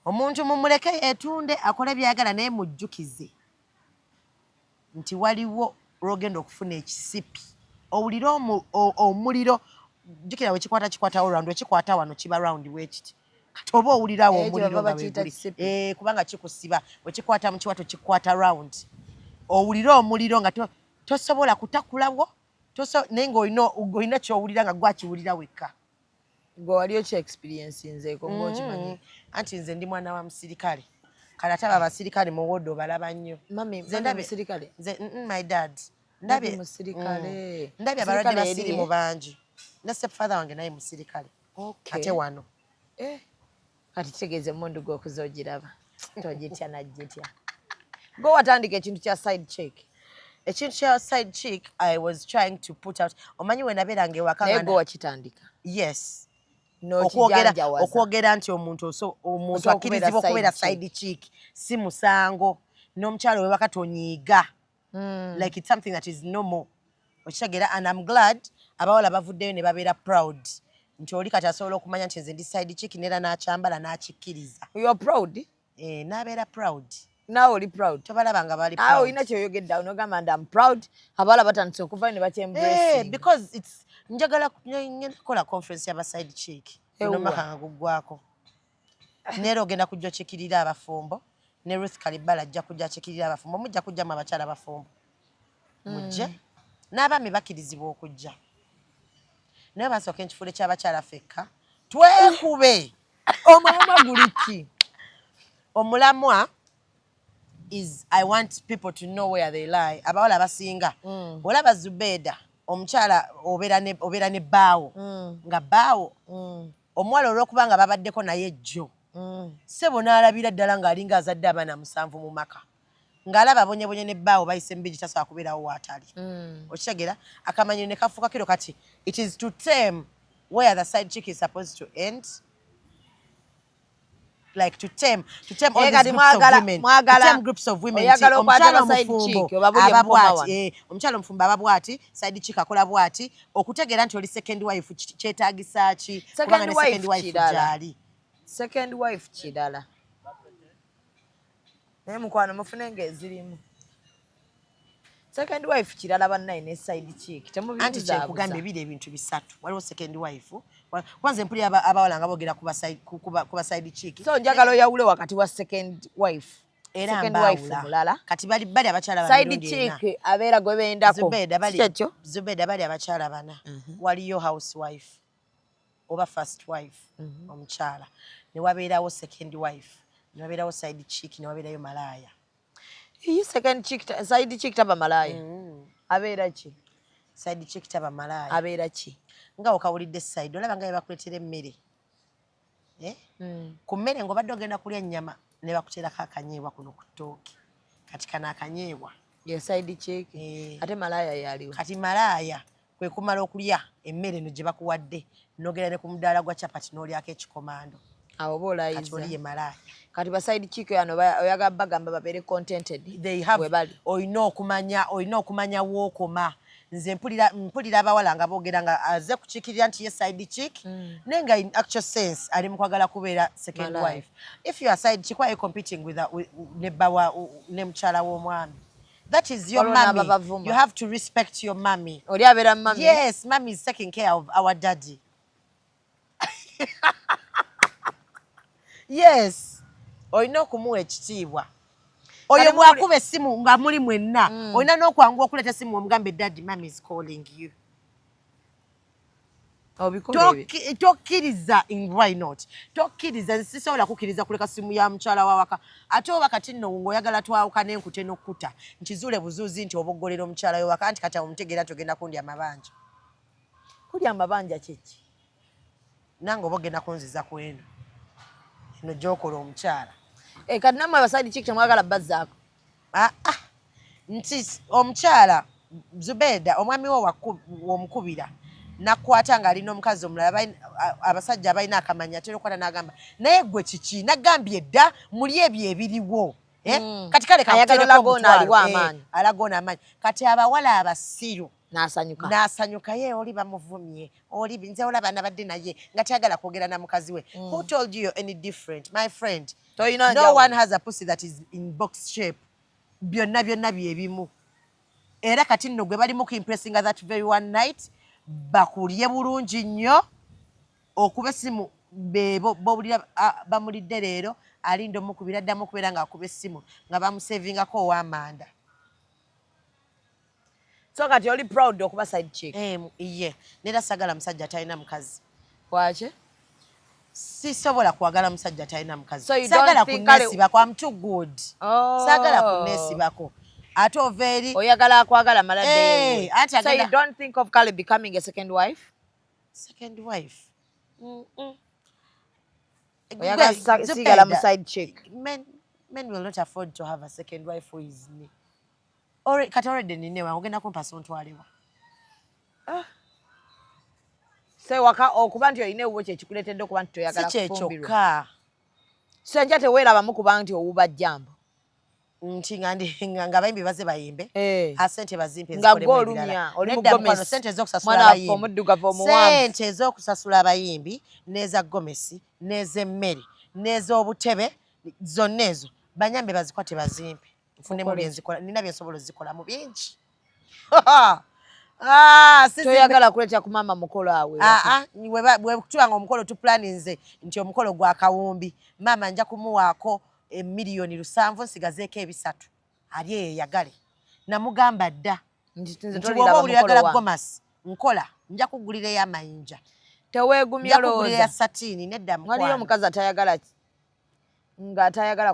omuntu mumuleke yeetunde akole byagala naye mujjukize nti waliwo lwogenda okufuna ekisipi owulire omuliro jjukira wekikwata round wekikwata wano kiba round wekiti kati oba owulirawo omuliro nga weguli kubanga kikusiba wekikwata mu kiwato kikwata round owulire omuliro nga tosobola kutakulawo naye ng'olina kyowulira nga gwakiwulira wekka gwe wali okya experience nzeeko ng'okimanyi anti nze ndi mwana wa musirikale kale ate abo abasirikale mu woodo obalaba nnyo musirikale my dad ndabye abalwadde basirimu bangi ne stepfather wange naye musirikale ate wano kati kitegeeza emundu gw'okuza ogiraba togitya najjitya gwe watandika ekintu kya side check ekintu kya side check I was trying to put out omanyi we nabeeranga ewaka naye gwe wakitandika yes okwogera nti omuntu akkirizibwa okubeera side cheek si musango n'omukyalo we waka tonyiiga like it's something that is normal okitegeera and I'm glad abawala bavuddeyo ne babeera proud nti oli kati asobola okumanya nti nze ndi side cheek neera n'akyambala n'akikkiriza you are proud n'abeera proud naawe oli proud tobalaba nga bali proud olina kyoyogedde awo n'ogamba nti I'm proud abawala batandise okuvayo ne bakyembracing because it's njagala kola conference y'aba side cheek nomaka nga guggwako neera ogenda kujja okikirira abafumbo ne Ruth Kalibala ajja kujja akikirira abafumbo mujja kujjamu abakyala abafumbo mujje n'abaami bakkirizibwa okujja naye basooka ekifuule ky'abakyala fekka twekube omulamwa guli ki omulamwa is I want people to know where they lie abawala abasinga olaba Zubeida omukyala obeera ne bbaawo nga bbaawo omuwala olw'okuba nga babaddeko naye jjo ssebo n'alabira ddala ng'alinga azadde abaana 7 mu maka ng'alaba abonyebonye ne bbaawo bayise mubiri tasobola kubeerawo waatali okitegeera akamanyiro ne kafuuka kiro kati it is to tame where the side chick is supposed to end like to tame all these groups of women omukyala omufumbo aba bwati side chick akola bwati okutegeera nti oli second wife kyetaagisa ki kubanga ne second wife gyali second wife kirala naye mukwano mufune ng'ezirimu second wife kirala bannaye ne side chick anti kyekugamba ebiri ebintu bisatu waliwo second wife kwanza mpulira abawala nga boogera kuba side chick so njagala oyawule wakati wa second wife era mulala kati bali abakyala side chick abeera gwe bendako kyekyo Zubeida bali abakyala 4 waliyo housewife oba first wife omukyala ne wabeerawo second wife ne wabeerawo side chick ne wabeerayo malaaya Iyi second chick side chick taba malaya. Abeera ki? Side chick taba malaya. Abeera ki? Nga okawulidde side olaba nga bakuleetera emmere. Ku mmere ng'obadde ogenda kulya ennyama ne bakuteerako akanyeebwa kuno ku ttooke. Kati kana akanyeebwa. Ye side chick. Ate malaya yaliwo. Kati malaya kwe kumala okulya emmere eno gye bakuwadde n'ogenda ne ku mudaala gwa chapati n'olyako ekikomando. Awo bolayiza. Kati oli ye malaya. Kati ba side chick yano oyagala bagamba babeere contented. They have olina okumanya wookoma. Nze mpulira abawala nga boogera nga aze kukiikirira nti ye side chick naye nga in actual sense ali mu kwagala kubeera second wife. If you are side chick, why are you competing with ne mukyala w'omwami? That is your mommy. You have to respect your mommy. Oli abeera mommy? Yes, mommy is taking care of our daddy. Yes. Olina okumuwa ekitiibwa. Oyo bw'akuba essimu nga muli mwenna olina n'okwanguwa okuleeta essimu omugambe daddy mommy is calling you. Tokkiriza why not? Tokkiriza nsisobola kukkiriza kuleka simu ya mukyala wawaka ate oba kati nno ng'oyagala twawuka n'enkute n'okkuta nkizuule buzuuzi nti oboggolera omukyala we waka anti kati omutegeera togenda kundya amabanja. Kulya amabanja kiki? Nange oba ogenda kunziza ku eno eno gy'okola omukyala. Kati nammwe abaside chick temwagala bazzaako. Nti omukyala Zubeda omwami wo womukubira nakwata ng'alina omukazi omulala abasajja abalina akamanya atera okwata n'agamba naye gwe kiki nagambye dda muli ebyo ebiriwo. Kati kale alagoona amaanyi kati abawala abasiru n'asanyuka ye oli bamuvumye oli nze olaba nabadde naye nga tayagala kwogera na mukazi we. Who told you any different my friend? No one has a pussy that is in box shape. Byonna byebimu. Era kati nno gwe bali mu kuimpressinga that very one night bakulye bulungi nnyo okuba essimu b'obulira bamulidde leero alinda omukubira addamu okubeera ng'akuba essimu nga bamusevingako ow'amanda. So kati oli proud okuba side chick? Ye neera sagala musajja talina mukazi. Lwaki? Sisobola kwagala musajja talina mukazi. Sagala kunneesibako. I'm too good. Sagala kunneesibako. Ate overi oyagala akwagala maladde. So you don't think of Kale becoming a second wife? Second wife? Oyagala sigala mu side chick. Men will not afford to have a second wife who is me. Kati already ninewa ogenda kumpasa ontwalewa. So waka okuba nti olina ewuwo kyekikuleetedde okuba nti toyagala kufumbirwa. Si kyekyoka. So nja teweerabamu kuba nti owuba jjambo. Nti nga bayimbi baze bayimbe asente bazimpe nga gw'olumya oli mugomesi sente ez'okusasula abayimbi omuddugavu omuwanvu sente ez'okusasula abayimbi n'eza gomesi n'ez'emmere n'ez'obutebe zonna ezo banyambe bazikwate bazimpe nfunemu byenzikola nina byensobola ozikola mu bingi. toyagala kuleeta ku maama mukolo awe. Bwe kutubanga omukolo tuplaninze nti omukolo gwa kawumbi maama nja kumuwaako emiliyoni 7 nsigazeeko 3 ali eyagale namugamba dda nti bw'oba oliyagala gomasi nkola nja kugulira ey'amayinja teweegumya kugulira ya satini nedda mukwano. Waliyo omukazi atayagala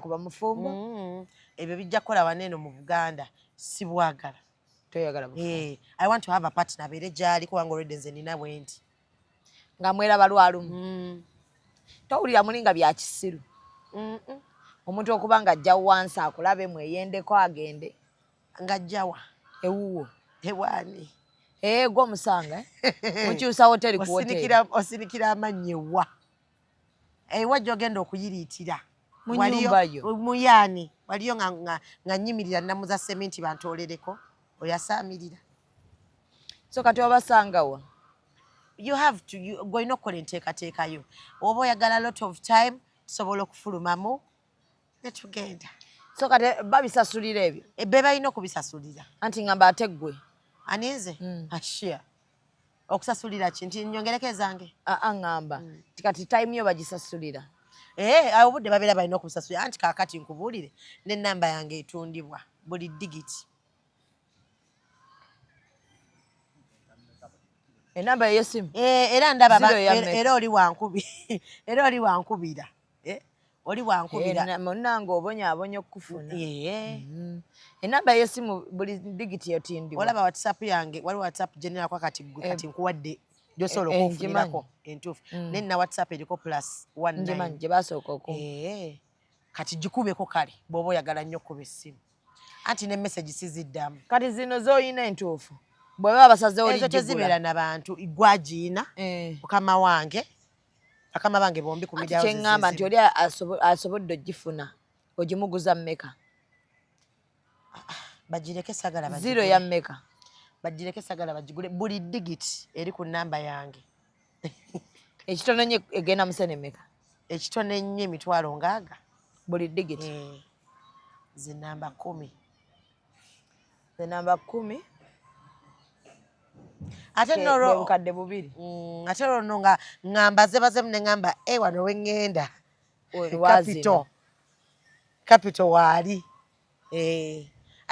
kuba mufumbo. Ebyo bijja kukola waneeno mu Buganda si bwagala. Toyagala mufumbo. I want to have a partner abeere gy'ali kubanga olwedde nze nina bwendi nga mweraba lwalumu. Towulira mulinga bya kisiru. Omuntu okuba nga ajja wansi akulabe mweyendeko agende. Nga ajjawa ewuwo ewaani gwe omusanga mukyusa hoteri ku hoteri osinikira amannyo ewa ewa gy'ogenda okuyiriitira mu nnyumba yo muyaani waliyo nga nnyimirira namuza sementi bantoolereko oyasaamirira. So kati obasangawa you have to gwolina okukola enteekateekayo oba oyagala lot of time tusobola okufulumamu netugenda. So kati babisasulira ebyo be balina okubisasulira. Anti ngamba ate ggwe anize ashia okusasulira ki nti nyongereko ezange ngamba kati time yo bagisasulira. Obudde babeera balina okubisasulira anti kaakati nkubuulire n'ennamba yange etundibwa buli digiti. Enamba y'essimu era ndaba era oli wankubira oli wankubira munnange obonyaabonye okufuna enamba y'essimu buli digiti yotindibwa olaba WhatsApp yange waliwo WhatsApp generako kati nkuwadde gyosobola okufunirako entuufu naye nina WhatsApp eriko +19 gye basooka oku kati gikubeko kale bw'oba oyagala nnyo okuba essimu anti ne message siziddamu kati zino z'olina entuufu bwe baba basazeewo ezo tezibeera n'abantu igwagiina mukama wange bombi ku midiyawo kyeŋŋamba nti oli asobodde ogifuna ogimuguza mmeka bagireke sagala zero ya mmeka bagireke sagala bagigule buli digiti eri ku namba yange ekitono nnyo egenda musene mmeka ekitono ennyo emitwalo ngaaga buli digiti zinamba 10 zinamba 10 ate nolwo bukadde bubiri ate olwo nga ngambazebazemu ne ngamba wano we ŋŋenda capital waali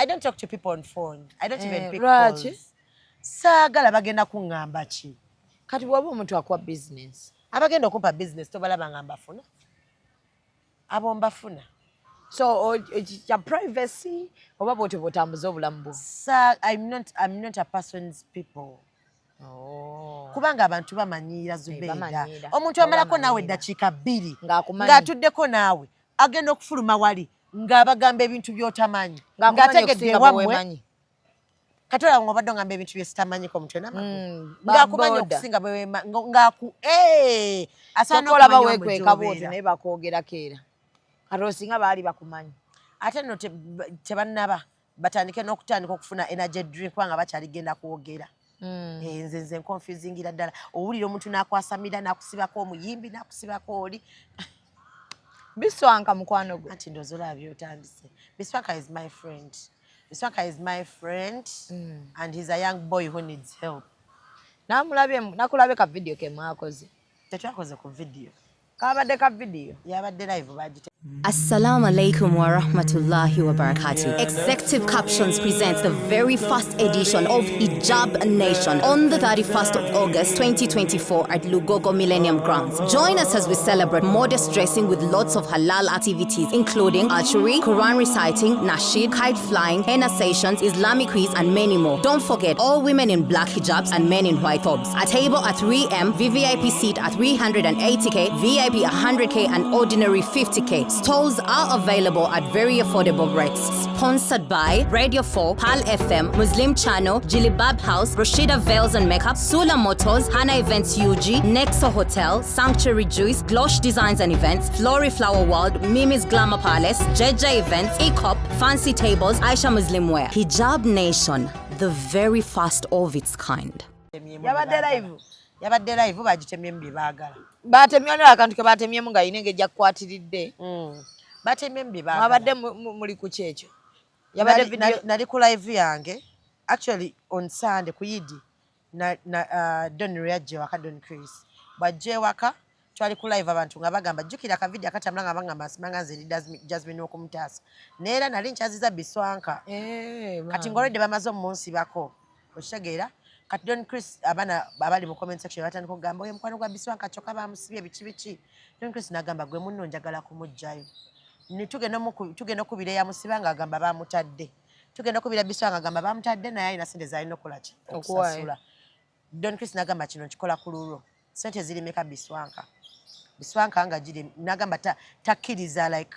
I don't talk to people on phone. I don't even pick calls. Saagala bagenda kuŋŋamba ki? Kati bw'oba omuntu akuwa business. Abagenda okumpa business tobalaba nga mbafuna. Abo mbafuna. So your privacy oba bw'otyo bw'otambuza obulamu bwo. I'm not a person's people. Kubanga abantu bamanyiira Zubeida. Omuntu amalako naawe eddakiika 2 ng'atuddeko naawe agenda okufuluma wali ng'abagamba ebintu by'otamanyi ng'ategedde ewammwe kati olaba ng'obadde ongamba ebintu bye sitamanyiko omutwe n'amagulu ng'akumanyi okusinga bwe weema asaana okulaba weekweka bw'otyo naye bakwogerako era kati osinga baali bakumanyi ate nno tebannaba batandike n'okutandika okufuna energy drink kubanga bakyaligenda kwogera nze nkonfuzingira ddala owulira omuntu n'akwasamira n'akusibako omuyimbi n'akusibako oli Biswanka mukwano gwe anti ndoozi olaba by'otandise Biswanka is my friend Biswanka is my friend and he's a young boy who needs help nakulabe ka video ke mwakoze tetwakoze ku video kabadde ka video yabadde live bagite Assalamu alaikum wa rahmatullahi wa barakatuh. Executive Captions presents the very first edition of Hijab Nation on the 31st of August 2024 at Lugogo Millennium Grounds. Join us as we celebrate modest dressing with lots of halal activities including archery, Quran reciting, nasheed, kite flying, henna sessions, Islamic quiz and many more. Don't forget all women in black hijabs and men in white thobes. A table at 3M, VVIP seat at 380k, VIP 100k and ordinary 50k. Stalls are available at very affordable rates. Sponsored by Radio 4, Pal FM, Muslim Channel, Jilibab House, Rashida Veils and Makeup, Sula Motors, Hana Events UG, Nexo Hotel, Sanctuary Juice, Glosh Designs and Events, Flory Flower World, Mimi's Glamour Palace, JJ Events, ECOP, Fancy Tables, Aisha Muslim Wear. Hijab Nation, the very first of its kind. Yabadde live bagitemyemu bye baagala. Batemyemu akantu ke batemyemu nga yinenge ejja kukwatiridde. Batemyemu bye baagala. Mwabadde muli ku kyekyo. Yabadde video nali ku live yange. Actually on Sunday ku Yidi Don Reaje waka Don Chris. Bwajje waka twali ku live abantu nga bagamba jjukira ka video akatambula nga bangamba asimanga nze Jasmine okumutaasa. Neera nali nkyaziza Biswanka. Kati ngolodde bamaze omunsi bako. Okitegeera? Kati Don Chris abana abali mu comment section batandika okugamba oyo mukwano gwa Biswanka kyokka bamusibye biki Don Chris n'agamba gwe munno njagala kumugjayo tugenda okubira yamusiba nga agamba bamutadde tugenda okubira Biswanka agamba bamutadde naye alina sente zalina okukola ki okusasula Don Chris n'agamba kino kikola ku lulwo sente zirimeka Biswanka nga giri n'agamba takkiriza like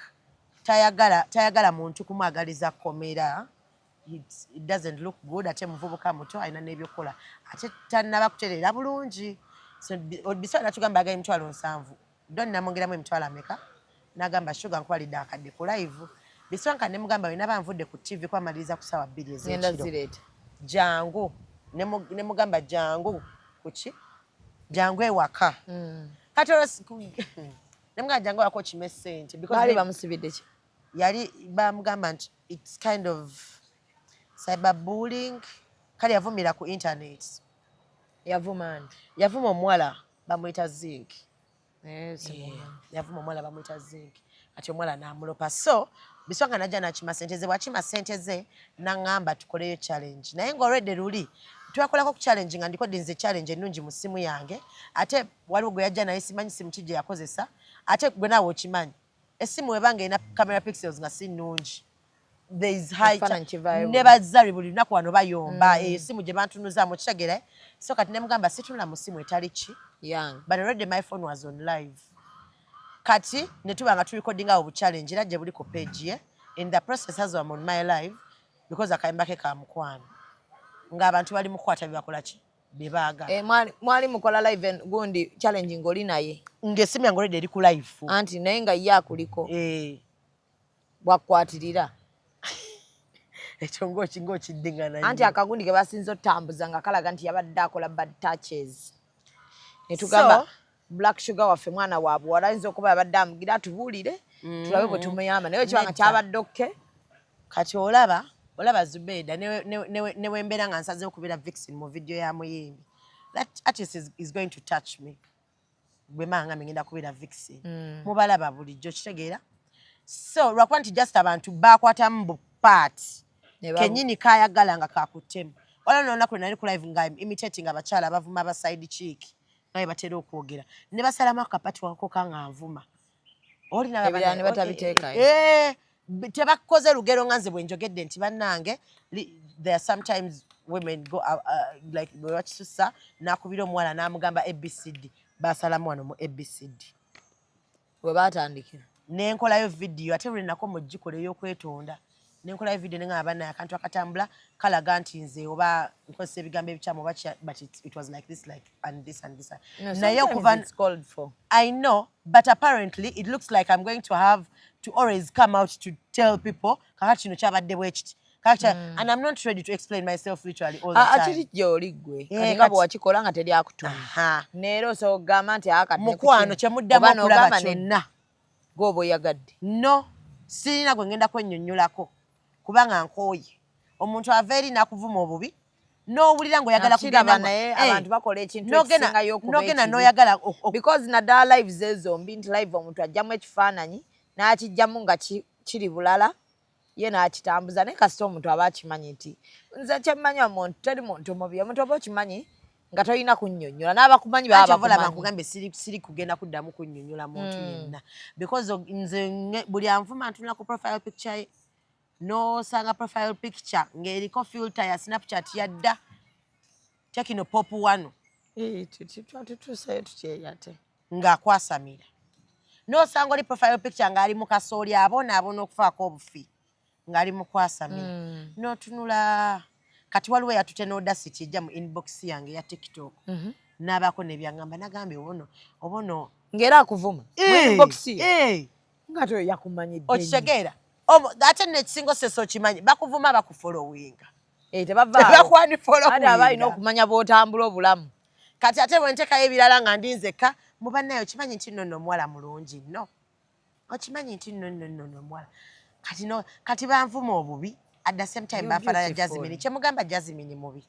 tayagala muntu kumwagaliza komera. It doesn't look good ate muvubuka muto alina n'ebyokola ate tannaba kutereera bulungi so Biswanka natugamba agaye 7,000 Don namwongeramu 2,000 n'agamba sugar nkwalidde akadde ku live Biswanka ne mugamba we naba nvudde ku TV kwamaliriza ku ssaawa 2 ez'ekiro jangu ne mugamba jangu kuki jangu ewaka kati ne mugamba jangu ewaka okime ssente bali bamusibidde ki yali bamugamba nti it's kind of cyberbullying kali yavumira ku internet yavuma omuwala bamuyita Zinc yavuma omuwala bamuyita Zinc ati omuwala n'amulopa so Biswanka najja nakima sente ze bwakima sente ze n'aŋŋamba tukoleyo challenge naye ng'olwedde luli twakolako ku challenge nga ndiko dinze challenge ennungi mu ssimu yange ate waliwo gwe yajja naye simanyi simu ki gye yakozesa ate gwe naawe okimanyi essimu webanga ina camera pixels nga si nnungi there is high Never bazari buli lunaku wano bayomba essimu gye bantunuzaamu okitegeera so kati ne mugamba situla mu ssimu etali ki young. but already my phone was on live kati ne tuba nga turecordinga obu challenge era gye buli ku page ye in the process as I'm on my live because akayimba ke ka mukwano ng'abantu bali mu kukwata bibakola ki bebaagala Mwali mukola live gundi challenge ngoli naye ng'essimu yange already eri ku live anti naye nga ye akuliko bwakwatirira ekyo ng'okiddingana anti akagundi ke basinza otambuza nga kalaga nti yabadde akola bad touches ne tugamba Black Sugar waffe mwana wa buwala ayinza okuba yabadde amugira tubuulire tulabe bwe tumuyamba naye ekibanga kyabadde okke kati olaba Zubeda ne wembeera nga nsaze okubeera Vixen mu video ya Muyimbi that artist is going to touch me bwe manga ngenda kubeera Vixen mubalaba bulijjo kitegeera so lwakuba nti just abantu bakwatamu bu part kenyini kayagala nga kakutemu wala nonaku nali ku live nga imitating abakyala abavuma aba side chick naye batera okwogera ne basalamu akapati wako kanganvuma oli n'abana batabiteeka tebakoze lugero nga nze bwe njogedde nti bannange there are sometimes women go like bwe bakisusa nakubira omuwala n'amugamba ABCD basalamu wano mu ABCD we batandikira nenkolayo video ate buli nako mugikola ey'okwetonda nenkolayo video nengamba naye akantu akatambula kalaga nti nze oba nkozesa ebigambo ebikyamu but it was like this like and this naye okuva called for I know but apparently it looks like I'm going to have to always come out to tell people kakati kino kyabadde bwekiti and I'm not ready to explain myself literally all the time akiri gy'oli gwe nga bwe wakikola nga teri akutuma neero osogamba nti akati mukwano kyemuddamu okulaba kyonna gwoba oyagadde no sirina gwe ngenda kwennyonnyolako kubanga nkooye omuntu ava eri nakuvuma obubi n'owulira ng'oyagala kugenda naye abantu bakola ekintu ekisingayo n'ogenda n'oyagala because naddala live zezombi nti live omuntu ajjamu ekifaananyi n'akijjamu nga kiri bulala ye n'akitambuza naye kasita omuntu aba akimanyi nti nze kyemmanyi omuntu teri muntu mubi omuntu oba okimanyi nga tolina kunnyonnyola n'abakumanyi baba bakumanyi siri kugenda kuddamu kunnyonnyola muntu yenna because nze buli anvuma ntunula ku profile picture ye n'osanga profile picture ng'eriko filter ya Snapchat yadda Tekno Pop 1 tutuusayo tukyeyate ng'akwasamira n'osanga oli profile picture ng'ali mu kasooli abonaabona okufaako obufi ng'ali mu kwasamira n'otunula kati waliwo yatute n'odasiti ejja mu inbox yange ya TikTok n'abaako n'ebyangamba nagambye obono ng'era akuvuma mu inbox nga toyo yakumanyidde okitegeera ate nekisinga oseso okimanyi bakuvuma bakufolowinga tebakwani abalina okumanya bw'otambula obulamu kati ate bwe nteekayo ebirala nga ndi nzekka mubannaye okimanyi nti nno omuwala mulungi no okimanyi nti nno omuwala kati banvuma obubi at the same time bafaanana Jasmine kyemugamba Jasmine mubi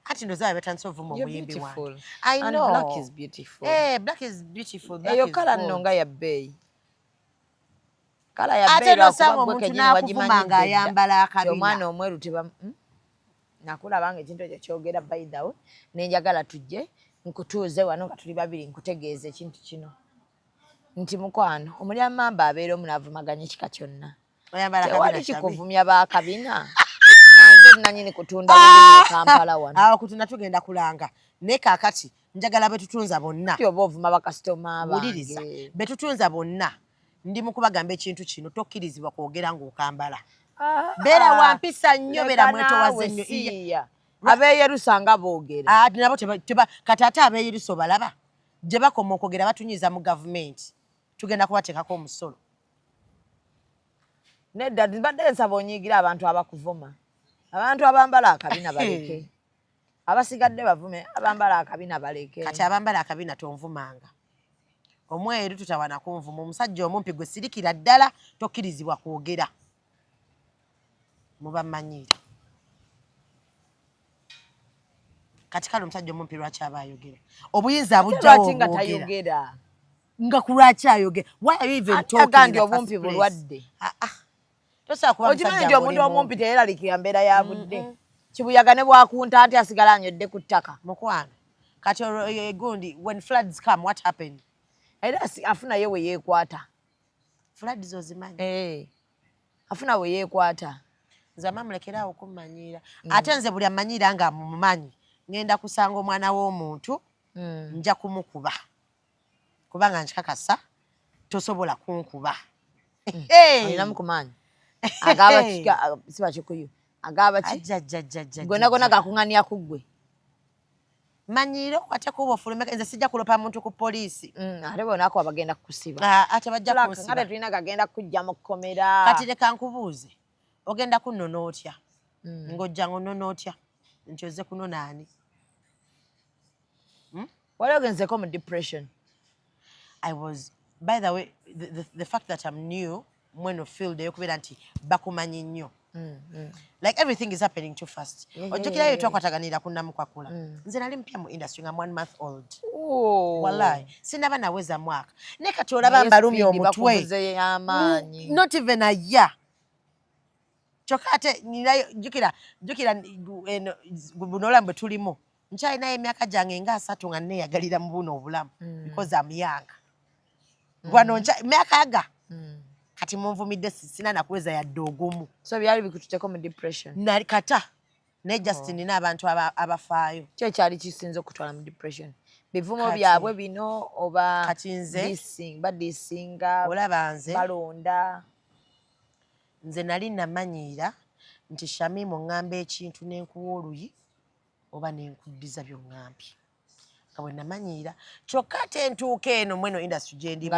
ati ndoza batandise ovuma omuyimbi wange I know black is beautiful black is beautiful eyo kala nno nga ya bbeeyi kala ya ate nosanga omuntu n'akuvuma ng'ayambala akabina omwana omweru teba nakulabanga ekintu ekyo kyogera by the way nenjagala tujje nkutuuze wano nga tuli babiri nkutegeeza ekintu kino nti mukwano omulyamamba abeera omunaavumaganya ekika kyonna tewali kikuvumya bakabina nanze nanyini kutunda bubi Kampala wano awo kutunda tugenda kulanga ne kaakati njagala betutunza bonna oba ovuma bakasitoma wuliriza betutunza bonna ndi mu kubagamba ekintu kino tokkirizibwa kwogera ng'okambala beera wampisa nnyo beera mwetowaze nnyo abeeyerusa nga boogera nabo kati ate abeeyerusa obalaba gye bakoma okwogera batunyiza mu gavumenti tugenda kubateekako omusolo nedda mbadde nsaba onyiigira abantu abakuvuma abantu abambala akabina baleke abasigadde bavume abambala akabina baleke kati abambala akabina tonvumanga omweru tutawana kunvuma omusajja omumpi gwe sirikira ddala tokkirizibwa kwogera mubamanyire kati kale omusajja omumpi lwaki aba ayogera obuyinza abujjawo obwogera nga ku lwaki ayogera why are you even talking obumpi bulwadde okimanyi nti omuntu omumpi teyeralikira mbeera ya budde kibuyaga ne bwakunta nti asigala anywedde ku ttaka mukwano kati gundi when floods come what happened era afunayo we yeekwata Flood zo zimanyi. Afuna we yeekwata. Nze mulekera okumanyira. Ate nze buli amanyira nga mumanyi ngenda kusanga omwana w'omuntu nja kumukuba. Kubanga nkikakasa tosobola kunkuba. Alina mukumanyi. Agaba siba kikuyu. Agaba ki? Gona gakuŋŋanya ku ggwe. Manyiro kwate kuba ofulumeka nze sijja kulopa muntu ku poliisi. Ate bona ako bagenda kukusiba. Ate bajja kusiba. Ngate tulina gagenda kujja mu kkomera. Kati leka nkubuuze. Ogenda kunona otya? Ng'ojja ngonona otya? Nti ozze kunona ani? Wali ogenzeko mu depression? I was, by the way, the fact that I'm new, mweno field ey'okubeera nti bakumanyi nnyo. Like everything is happening too fast. Ojjukira yo twakwataganira ku Namukwakula. Nze nali mpya mu industry nga 1 month old. Wallahi sinaba naweza mwaka. Ne kati olaba mbalumya omutwe. Not even a year. Kyokka ate jjukira buno olambe tulimu. Nkyalina emyaka gyange nga 3 nga neeyagalira mu buno obulamu. Because I'm young. Gwano emyaka ga. Kati munvumidde sina nakuweza yadde ogumu. So byali bikututeko mu depression? Nali kata. Ne just nina abantu abafaayo. Kye kyali kisinze okutwala mu depression? Bivumo byabwe bino oba kati nze badisinga olaba nze balonda? Nze nali namanyiira nti Shamimu ŋŋamba ekintu n'enkuwa oluyi oba n'enkuddiza by'oŋŋambye. Nga bwe namanyiira kyokka ate entuuka eno mweno industry gye ndimu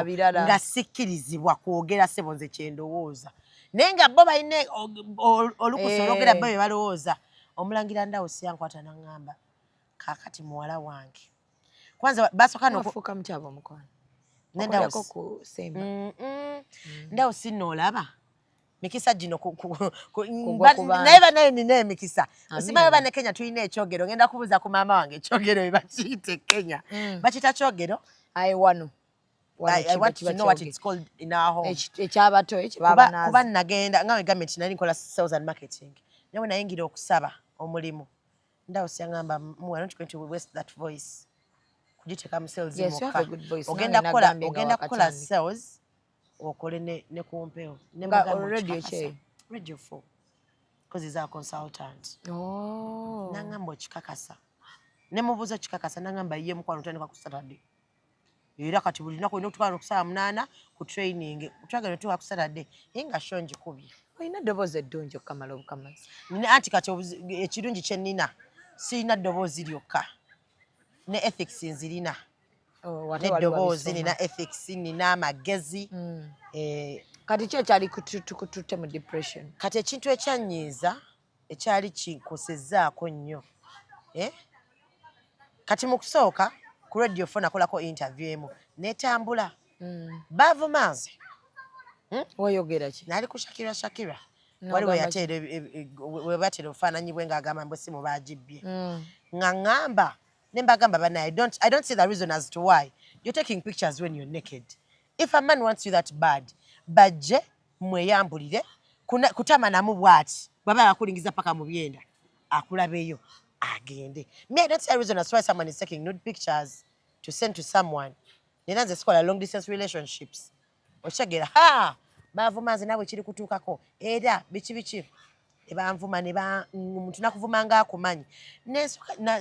nga sikkirizibwa kwogera ssebo nze kye ndowooza. Naye nga bo balina olukusa olwogera bo bye balowooza. Omulangira Ndawusi yankwata n'aŋŋamba kaakati muwala wange. Kwanza basooka n'okufuuka mukyabo omukwano. Ndawusi n'olaba mikisa gino naye banaye nina emikisa. Osimayo bane Kenya tulina ekyogero. Ngenda kubuuza ku maama wange ekyogero bye bakiyita e Kenya. Bakiyita kyogero? Wano. I want to know what it's called in our home. Ekyabato ekyabanazi. Kuba nagenda nga government nali nkola sales and marketing. Nawe nayingira okusaba omulimu. Ndawusi yaŋŋamba, "Muwa, don't going to waste that voice. Kugiteeka mu sales Yes, you have a good voice. Ogenda kukola sales okole ne ku mpewo. Radio che? Radio 4. Because he's our consultant. N'aŋŋamba okikakasa. Ne mubuuza okikakasa n'aŋŋamba ye mukwano otandika ku Saturday. Era kati buli lunaku olina okutwala ku 8 ku training. Twagala tuwa ku Saturday. Ye nga show ngikubye. Olina eddoboozi eddungi okukamala obukamazi. Anti kati ekirungi kye nnina sirina ddoboozi lyokka. Ne ethics nzirina. N'eddoboozi nina ethics, nina amagezi. Kati ki ekyali kututte mu depression? Kati ekintu ekyannyiiza ekyali kinkosezzaako nnyo. Kati mu kusooka ku Radio 4 nakolako interview emu n'etambula. Baavumanze. Wayogera ki? Nali ku Shakira. Wali we batera obufaananyi bwe ng'agamba mbu essimu baagibbye. Nga ŋŋamba ne mbagamba banaye, I don't see the reason as to why you're taking pictures when you're naked. If a man wants you that bad, bajje mweyambulire kutama namu bw'ati baba yakulingiza paka mu byenda akulabeyo agende. Me, I don't see a reason as to why someone is taking nude pictures to send to someone. Nina nze sikola long distance relationships. Okyegera baavumanze nabwe kiri kutuukako era biki ebanvuma omuntu nakuvuma nga akumanyi.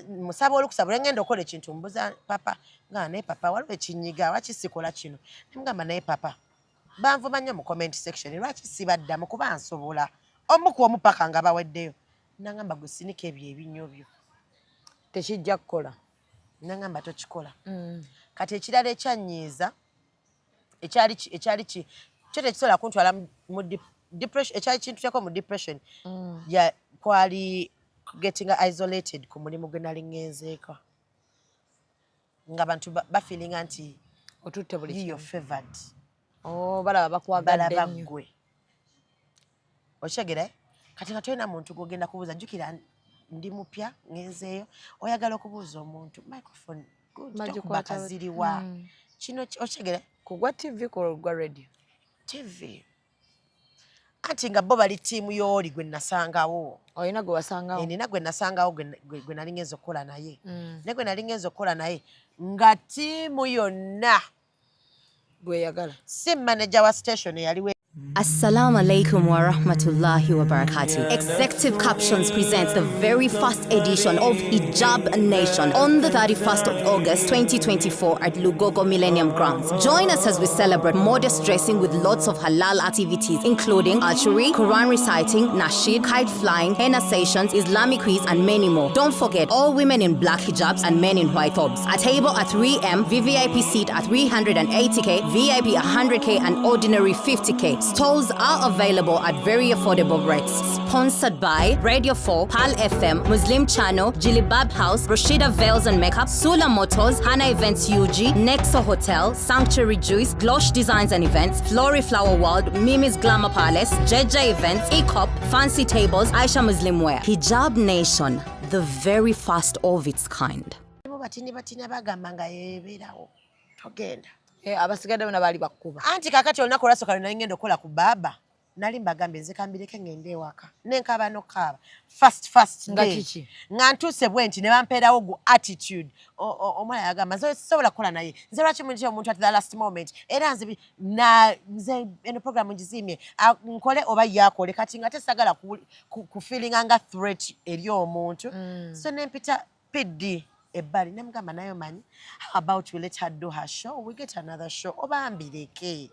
Musaba olukusaba ngenda okola ekintu mbuza papa nga naye papa waliwo ekinyiga wakisikola kino. Nemugamba naye papa banvuma nnyo mu comment section lwaki sibaddamu kuba nsobola omu paka nga baweddeyo. Nangamba gwe sinika ebyo ebinyo byo tekijja kukola. Nangamba tokikola. Kati ekirala ekyannyiiza ekyali kyo tekisobola kuntwala mu depression. Ekyali kintutyako mu depression kwali getting isolated ku mulimu gwe nali ngenzeeko. Nga abantu bafeelinga nti otutte buli you're favored. Balaba bakwagadde balaba ggwe. Okyegera kati nga tolina muntu gw'ogenda kubuuza. Jjukira ndi mupya ngenzeeyo oyagala okubuuza omuntu microphone tokuba kaziriwa kino okyegera kugwa TV kugwa radio. TV anti nga bo bali ttiimu y'oli gwe nasangawo. Olina gwe wasangawo? Nina gwe nasangawo gwe nali ngenza okukola naye. Ne gwe nali ngenza okukola naye nga ttiimu yonna gwe yagala si manager wa station eyaliwo. Assalamu alaikum wa rahmatullahi wa barakatuh. Executive Captions presents the very first edition of Hijab Nation on the 31st of August 2024 at Lugogo Millennium Grounds. Join us as we celebrate modest dressing with lots of halal activities including archery, Quran reciting, nasheed, kite flying, henna sessions, Islamic quiz and many more. Don't forget all women in black hijabs and men in white thobes. A table at 3M, VVIP seat at 380k, VIP 100k and ordinary 50k. Stalls are available at very affordable rates. Sponsored by Radio 4, Pal FM, Muslim Channel, Jilibab House, Rashida Veils and Makeup, Sula Motors, Hana Events UG, Nexo Hotel, Sanctuary Juice, Glosh Designs and Events, Flory Flower World, Mimi's Glamour Palace, Jeja Events, ECOP, Fancy Tables, Aisha Muslim Wear. Hijab Nation, the very first of its kind. abasigadde bonna baali bakkuba anti kakati olunaku olwasooka lwe nali ngenda okukola ku baaba nali mbagambye nze kambireke ngende ewaka nenkaaba nokaaba fast nga day kiki nga ntuuse bwe nti ne bampeerawo gu attitude omwana yagamba nze sisobola kukola naye nze lwaki munditya omuntu at the last moment era nze eno programu ngizimye nkole oba yaakole kati nga tesagala kufiilinga nga threat eri omuntu so nempita piddi ebbali namugamba nayo manyi how about we let her do her show we get another show oba mbireke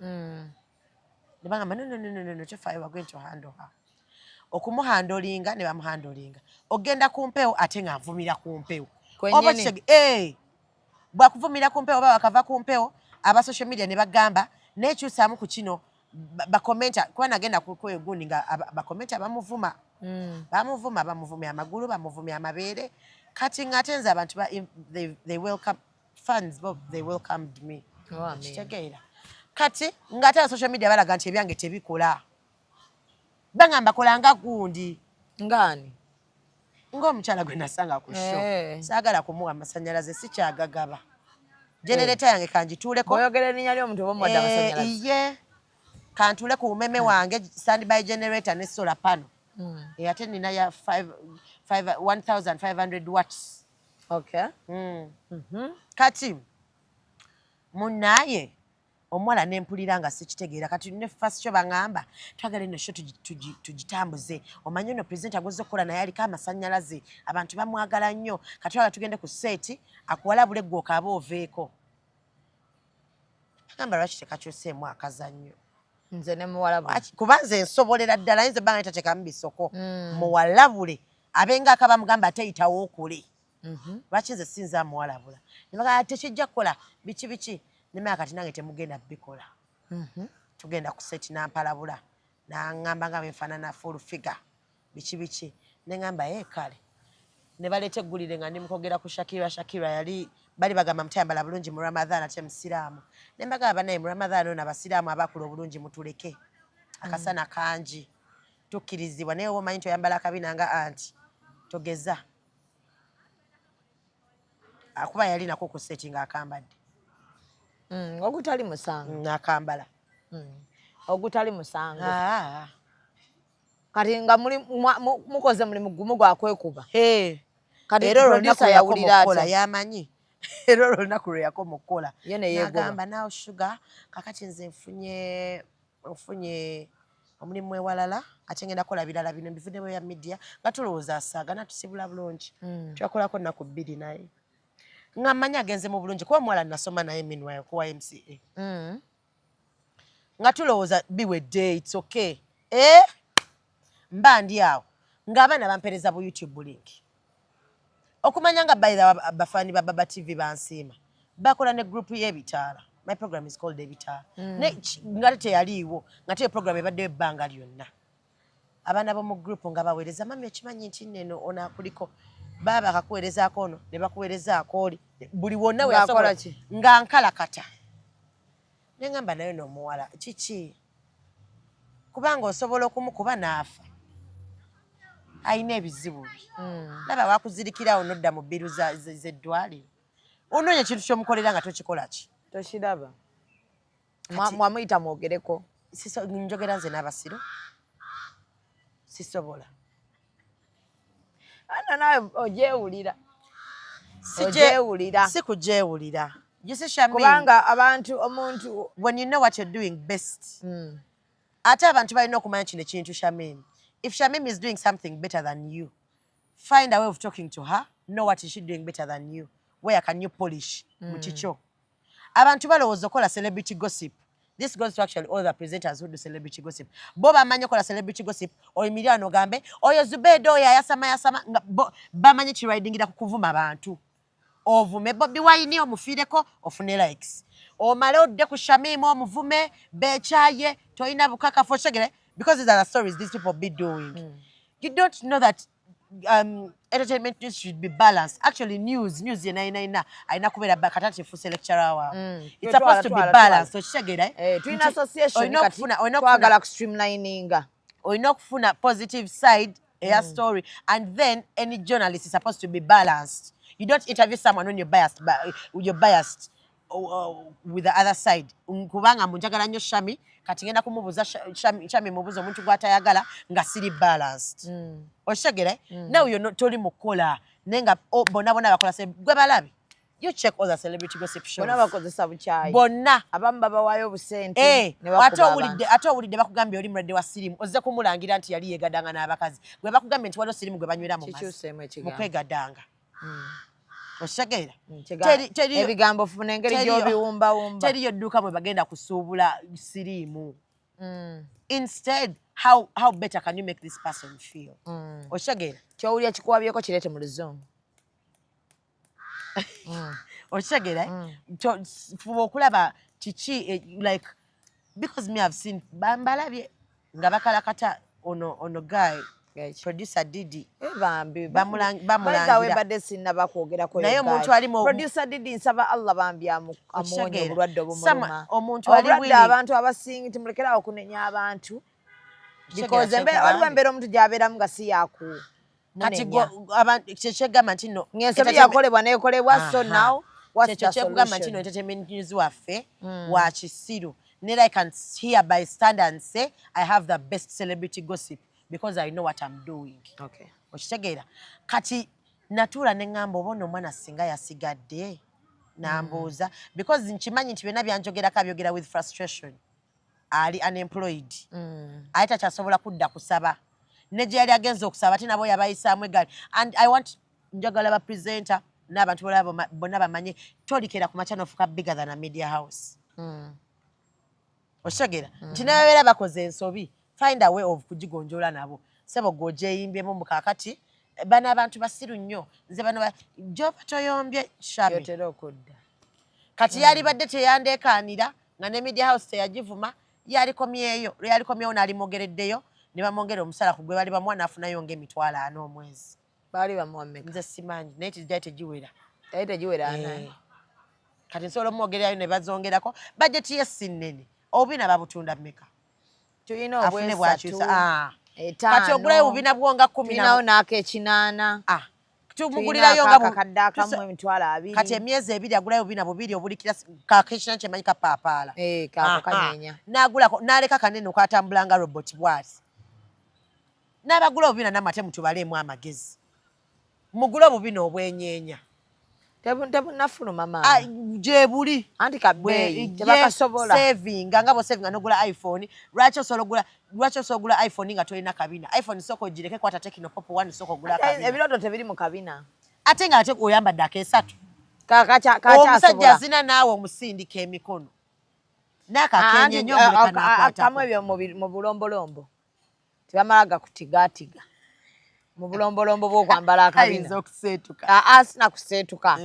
ne bagamba no tefayo we're going to handle her okumuhandolinga ne bamuhandolinga ogenda ku mpewo ate nga nvumira ku mpewo oba kitege bwakuvumira ku mpewo oba wakava ku mpewo aba social media ne bagamba nekyusaamu ku kino bakomenta kuba nagenda kwegundi nga bakomenta bamuvuma bamuvumya amagulu bamuvumya amabeere kati ngate nze abantu they welcome fans both they welcomed me kitegeera kati ngate social media balaga nti ebyange tebikola bangamba kolanga gundi ngani ng'omukyala gwe nasanga ku show saagala kumuwa amasanyalaze sikyagagaba generator yange kanjituuleko oyogera erinnya ly'omuntu oba omuwadde amasanyalaze iye kantuule ku bumeme wange standby generator ne solar panel ate nina ya 1500 watts. Okay. Kati munaye omuwala nempulira nga sikitegeera kati ne first show bangamba twagala eno show tugitambuze omanyi no presenter agoze okukola naye aliko amasanyalaze abantu bamwagala nnyo kati twagala tugende ku seti akuwalabule gwe okaaba oveeko agamba lwaki tekakyuseemu akazannyo nze ne muwalabule kuba nze nsobolera ddala yinza ebbanga nitateekamu bisoko muwalabule abenga akaba mugamba ateyitawo okule lwaki nze sinza muwalabula ne bagamba tekijja kukola biki nemaya kati nange temugenda bikola tugenda ku seti nampalabula naŋŋamba nga benfaanana full figure biki ne ŋŋamba kale ne baleeta eggulire nga ndimukogera ku Shakira yali bali bagamba mutayambala bulungi mu Ramadhan ate musiraamu ne mbagamba banaye mu Ramadhan ono abasiraamu abakula obulungi mutuleke akasana kangi tukkirizibwa naye omanyi toyambala akabina nga anti togeza akuba yali nako ku seti ng'akambadde ogutali musango nakambala ogutali musango kati nga mukoze mulimu gumu gwakwekuba kati era producer yawulira atya yamanyi era olunaku lwe yakoma okukola nagamba nawe sugar kakati nze nfunye omulimu ewalala ate ngenda kukola birala bino mbivuddemu ya media nga tulowooza asaagana tusibula bulungi twakolako nnaku 2 naye nga mmanyi agenze mu bulungi kuba omuwala nasoma naye minwayo kuwa MCA nga tulowooza biwedde it's okay mba ndi awo ng'abaana bampereza bu YouTube link okumanya nga bayira abafaani ba Baba TV bansiima bakola ne group y'ebitaala my program is called ebitaala nga teyaliiwo nga te program ebaddeyo ebbanga lyonna abaana b'omu group nga baweereza mami okimanyi nti neno ono akuliko baba akakuweerezaako ono ne bakuweerezaako oli buli wonna we yasobola nga nkalakata ne ngamba nayo n'omuwala kiki kubanga osobola okumukuba n'afa ayina ebizibu bye laba wakuzirikirawo nodda mu bbiru z'eddwaliro onoonya ekintu ky'omukolera nga tokikola ki tokiraba mwamuyita mwogereko njogera nze n'abasiro sisobola ana nawe ojeewulira si kujeewulira You see, Shamin, kubanga abantu omuntu when you know what you're doing best, ate abantu balina okumanya kino ekintu Shamin. If Shamim is doing something better than you, find a way of talking to her, know what is she doing better than you. Where can you polish? Muchicho. Abantu balowooza okola celebrity gossip. This goes to actually all the presenters who do celebrity gossip. Bo bamanyi okola celebrity gossip, oyimirira n'ogambe, oyo Zubedo oyo ayasama, bamanyi kiridingira ku kuvuma abantu. Ovume Bobi Wine omufiireko ofune likes. Omale odde ku Shamim omuvume, beekyaye, toyina bukakafu oshegere, because these are the stories these people be doing. You don't know that entertainment news should be balanced. Actually, news yena aina kubeera bakatatifu lecturer wa. It's supposed to be balanced. So shegere. Twin association kati twagala ku streamlininga. Oyina okufuna positive side a story, and then any journalist is supposed to be balanced. You don't interview someone when you're biased, but you're biased with the other side. Kubanga munjagala nnyo Shami kati ngenda kumubuza Shami mubuza omuntu gw'atayagala nga siri balanced. Oshegere. Now you're not toli mukola nenga bonna bakola se gwe balabi. You check all the celebrity gossip shows. Bonna bakozesa bukyayi. Bonna abamu babawaayo obusente ne bakuba. Ate owulidde bakugambye oli mulwadde wa sirimu ozze kumulangira nti yali yeegaddanga n'abakazi. Gwe bakugambye nti waliwo sirimu gwe banywera mu mazzi. Mu kwegaddanga. Oshegera. Ebigambo funa engeri gy'obiwumbawumba. Teriyo dduuka mwe bagenda kusuubula siriimu. Instead, how better can you make this person feel? Oshegera. Kyowulya kikuwabyeko kireete mu luzungu. Oshegera. Fuba okulaba kiki like, because me have seen bambalabye nga bakalakata ono guy. Producer Didi bamulangira badde sinnabakwogeraako naye omuntu alimu producer Didi nsaba Allah bambi amuwonye obulwadde obumuluma omuntu ali obulwadde abantu abasingi timulekerawo okunenya abantu because waliwo embeera omuntu gy'abeeramu nga si yaku kati kyekigamba nti no ng'ensobi yakolebwa neekolebwa so now what's the kyekigamba nti no entertainment news waffe wa kisiru neither I can hereby stand and say I have the best celebrity gossip because I know what I'm doing. Okay. Okitegeera. Kati natuula ne ngamba obona omwana singa yasigadde nambuuza because nkimanyi nti byonna byanjogerako abyogera with frustration. Ali unemployed. Ayita kyasobola kudda kusaba. Ne gye yali agenza okusaba ate nabo yabayisaamu eggali. And I want njagala ba presenter n'abantu bonna bamanye tolikera ku makya n'ofuuka bigger than a media house. Okitegeera. Nti ne babeera bakoze ensobi. Find a way of kujigonjola nabo. Sebo gojeyimbyemu mu kakati bana abantu basiru nnyo. Nze bano Jopa toyombye Shami. Yotera okudda. Kati yali badde teyandeekaanira nga ne media house teyagivuma yalikomyeyo n'alimogereddeyo ne bamwongera omusala ku gwe bali bamwana afunayo ng'emitwalo 4 omwezi. Baali bamuwameka. Nze simanyi naye tijja tegiwera. Naye tegiwera kati nsobola omwogerayo ne bazongerako bajeti y'essi nnene obubina babutunda mmeka. Tuyina obwesatu kati ogulayo obubina bwonga 10 tulinawo n'ak'ekinaana tumugulirayo nga akakadde akamu emitwalo 2 kati emyezi 2 agulayo obubina 2 obulikira kak'ekinaana kyemanyi kapaapaala kako kanyeenya n'agulako n'aleka kanene okwatambula nga robot bw'ati n'abagula obubina namate mutubaleemu amagezi mugule obubina obwenyeenya tebunafuluma maama gye buli anti kabbeeyi tebakasobola savinga nga bosavinga n'ogula iPhone lwaki osobola ogula iPhone nga tolina kabina iPhone soko ogireke kwata Tecno Pop 1 soko ogula kabina ebiroto tebiri mu kabina ate nga ate oyambadde akeesatu omusajja azina naawe omusindika emikono n'akakenyenyo akamu ebyo mu bulombolombo tebamala gakutigaatiga mu bulombolombo bw'okwambala akabina ayinza okuseetuka sina kuseetuka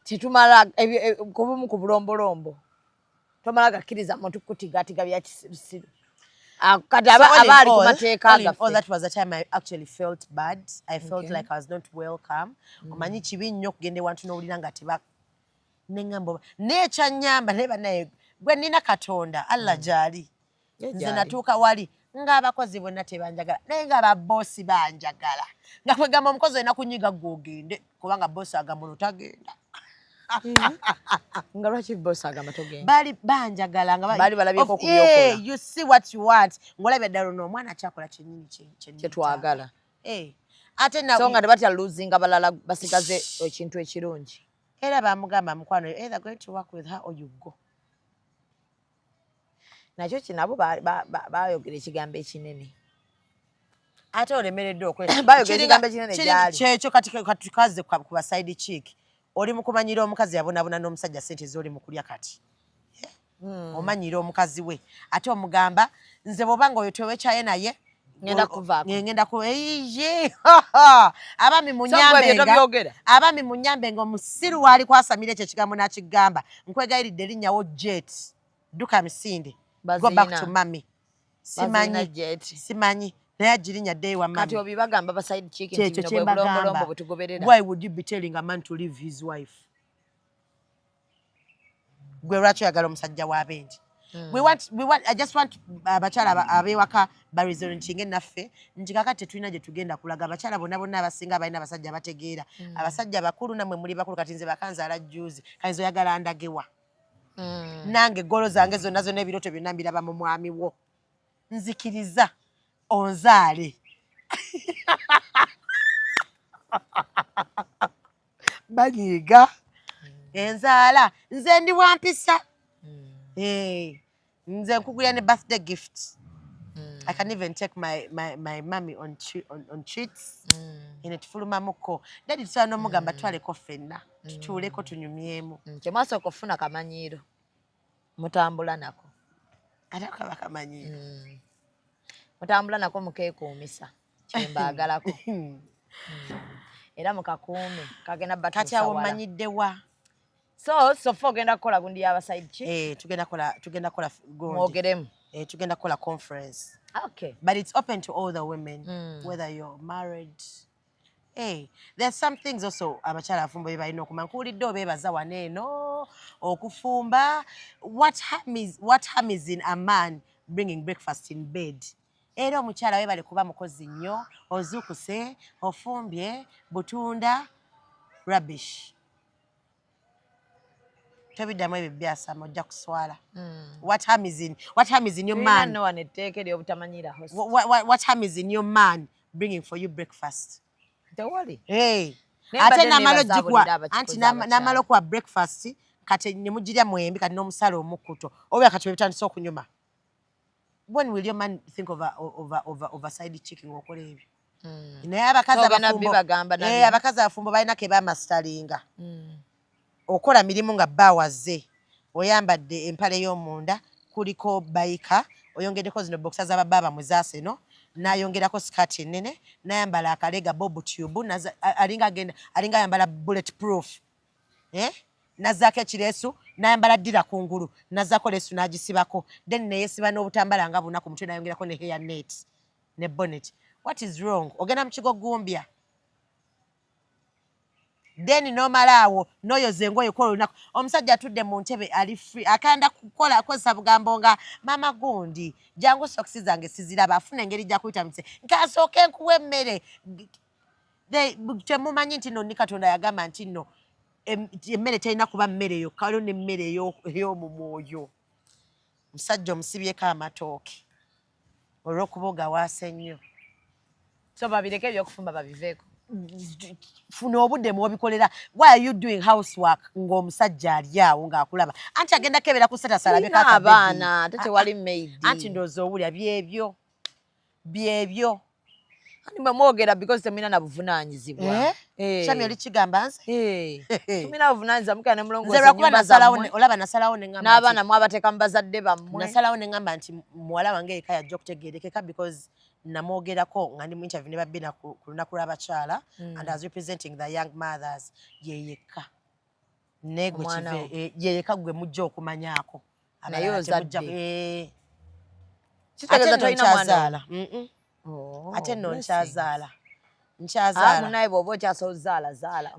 tetumala kubumu ku bulombolombo tomala gakkiriza muntu kutigaatiga bya kisiru kati abaali ku mateeka gaffe. All that was the time I actually felt bad. I felt like I was not welcome. Omanyi kibi nnyo okugenda ewantu n'owulira nga teba neŋŋamba n'ekyanyamba naye bannaye gwe nnina Katonda Allah gy'ali nze natuuka wali ng'abakozi bonna tebanjagala naye ng'ababoosi banjagala nga kwegamba omukozi olina kunyiga gw'ogende kubanga boosi agamba ono tagenda nga lwaki boosi agamba togenda baali banjagala nga baali balabyeko kubyokola you see what you want ng'olabye ddala ono omwana akyakola kyennyini kyetwagala ate so nga tebatya luzinga balala basigaze ekintu ekirungi era bamugamba mukwano you either going to work with her or you go. Nakyo kinabo bayogera ekigambo ekinene. Ate olemereddwa bayogera ekigambo ekinene gyali. Kyekyo kati tukaze ku baside chick. Oli mukumanyira omukazi yabonabona n'omusajja sente z'oli mukulya kati. Omanyira omukazi we. Ate omugamba nze bw'obanga oyo tewekyaye naye ngenda kuvaako. Ngenda ku eije. Abami munyambe ng'omusiru waali kwasamira ekyo ekigambo n'akigamba. Nkwegayiridde erinnya Jet. Duka misinde. Go back to mami. Simanyi. Naye agirinnya ddeyi wa mami. Kati obi bagamba baside chick nti bino bwe bulombolombo bwe tugoberera. Why would you be telling a man to leave his wife? Gwe lwaki oyagala omusajja w'abengi? I just want abakyala abewaka baresonating naffe nti kakati tetulina gye tugenda kulaga abakyala bonna abasinga abalina abasajja abategeera abasajja bakulu namwe muli bakulu kati nze bakanzaala juzi kayinza oyagala ndagewa nange golo zange zonna ebirooto byonna mbiraba mu mwami wo nzikiriza onzaale banyiiga enzaala nze ndi wampisa. Nze nkugulira ne birthday gift. I can even take my mommy on treats. Netufulumamuko. Daddy tusobola n'omugamba twaleko ffenna. Tutuuleko tunyumyemu. Kyemwasooka okufuna kamanyiiro. Mutambula nako. Ate kaba kamanyiiro. Mutambula nako mukeekuumisa. Kyembaagalako. Era mukakuume. Kagenda batuusa kati awo mmanyidde wa? So ogenda kukola gundi y'abaside chick? Tugenda kola gundi. Mwogeremu. Tugenda kola conference. Okay. But it's open to all the women, whether you're married. There's some things also abakyala afumba balina okumanya. Nkuwulidde obeebaza wano eno okufumba. What harm is in a man bringing breakfast in bed? Era omukyala weebale kuba mukozi nnyo, ozuukuse, ofumbye, butunda, rubbish. Tebiddamu ebyo byasama ojja kuswala. What harm is in your man? No one etteeka ery'obutamanyira host. What harm is in your man bringing for you breakfast? Tewali. Ate namalo jikwa anti namalo kwa breakfast kati ne mugirya mwembi kati n'omusala omukuto. Oba kati bitandise okunyuma. When will your man think of a side chicken okola ebyo? Naye abakazi abafumbo balina ke bamastalinga. Okola mirimu nga bawaze. Oyambadde empale y'omunda kuliko bayika, oyongeddeko zino boxer z'abababa mu zaaseno, n'ayongerako skirt ennene, n'ayambala akalega bob tube, alinga ayambala bulletproof. Nazzaako ekireesu, n'ayambala ddira kungulu, nazzaako leesu n'agisibako. Then ne yeesiba n'obutambala nga buna ku mutwe n'ayongerako ne hair net, ne bonnet. What is wrong? Ogenda mu kigo gumbya. Then nomala awo noyoza engoye kola lunaku omusajja atudde mu ntebe ali free akanda kukola akozesa bugambo nga mama gundi jangu sokisi zange siziraba afuna engeri gya kuyita mutse nkasooke nkuwa emmere temumanyi nti nno ni Katonda yagamba nti nno emmere terina kuba mmere yo kalo n'emmere ey'omu mwoyo. Musajja omusibyeko amatooke olw'okuba ogawaase nnyo. So babireke ebyokufumba babiveeko. Funa obudde mubikolera. Why are you doing housework ng'omusajja ali awo ng'akulaba? Anti agenda kebera ku seta sala beka abaana ate tewali maid. Anti ndowooza owulira byebyo. Ani mwogera because temina na buvunaanyizibwa. Shami oli kigamba nze? Tumina buvunaanyizibwa mukana ne mulongoosa nze lwakuba nasalawo ne ngamba n'abaana mwabateeka mu bazadde bammwe. Nasalawo ne ngamba nti muwala wange eka yajja okutegeerekeka because namwogerako nga ndi mu interview ne babbina ku lunaku lw'abakyala and I was representing the young mothers yeyeka. Negwe kive yeyeka gwe mujja okumanyaako. Naye ozadde. Ate tolina mwana. Ate nno nkyazaala. Munaye bw'oba okyasozaala zaala.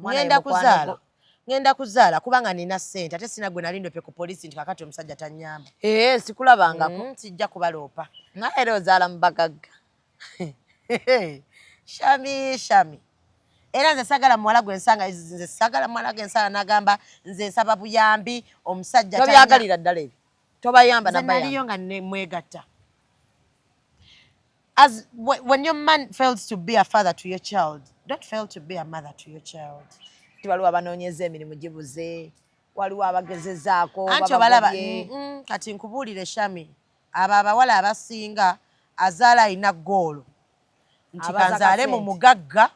Ngenda kuzaala kubanga nina ssente ate sina gwe nali ndope ku poliisi nti kakati omusajja tannyamba. Sikulabangako. Sijja kubaloopa. Naye era ozaala mu bagagga. Shami. Era nze sagala muwala gwe nsanga nze sagala muwala gwe nsanga nagamba nze nsaba buyambi omusajja tobyagalira ddala ebyo. Tobayamba nabayamba. Naliyo nga mwegatta. When your man fails to be a father to your child, don't fail to be a mother to your child. waliwo abanoonyeza emirimu gibuze waliwo abagezezaako anti obalaba kati nkubuulire Shami abo abawala abasinga azaala alina ggoolo nti kanzaale mu mugagga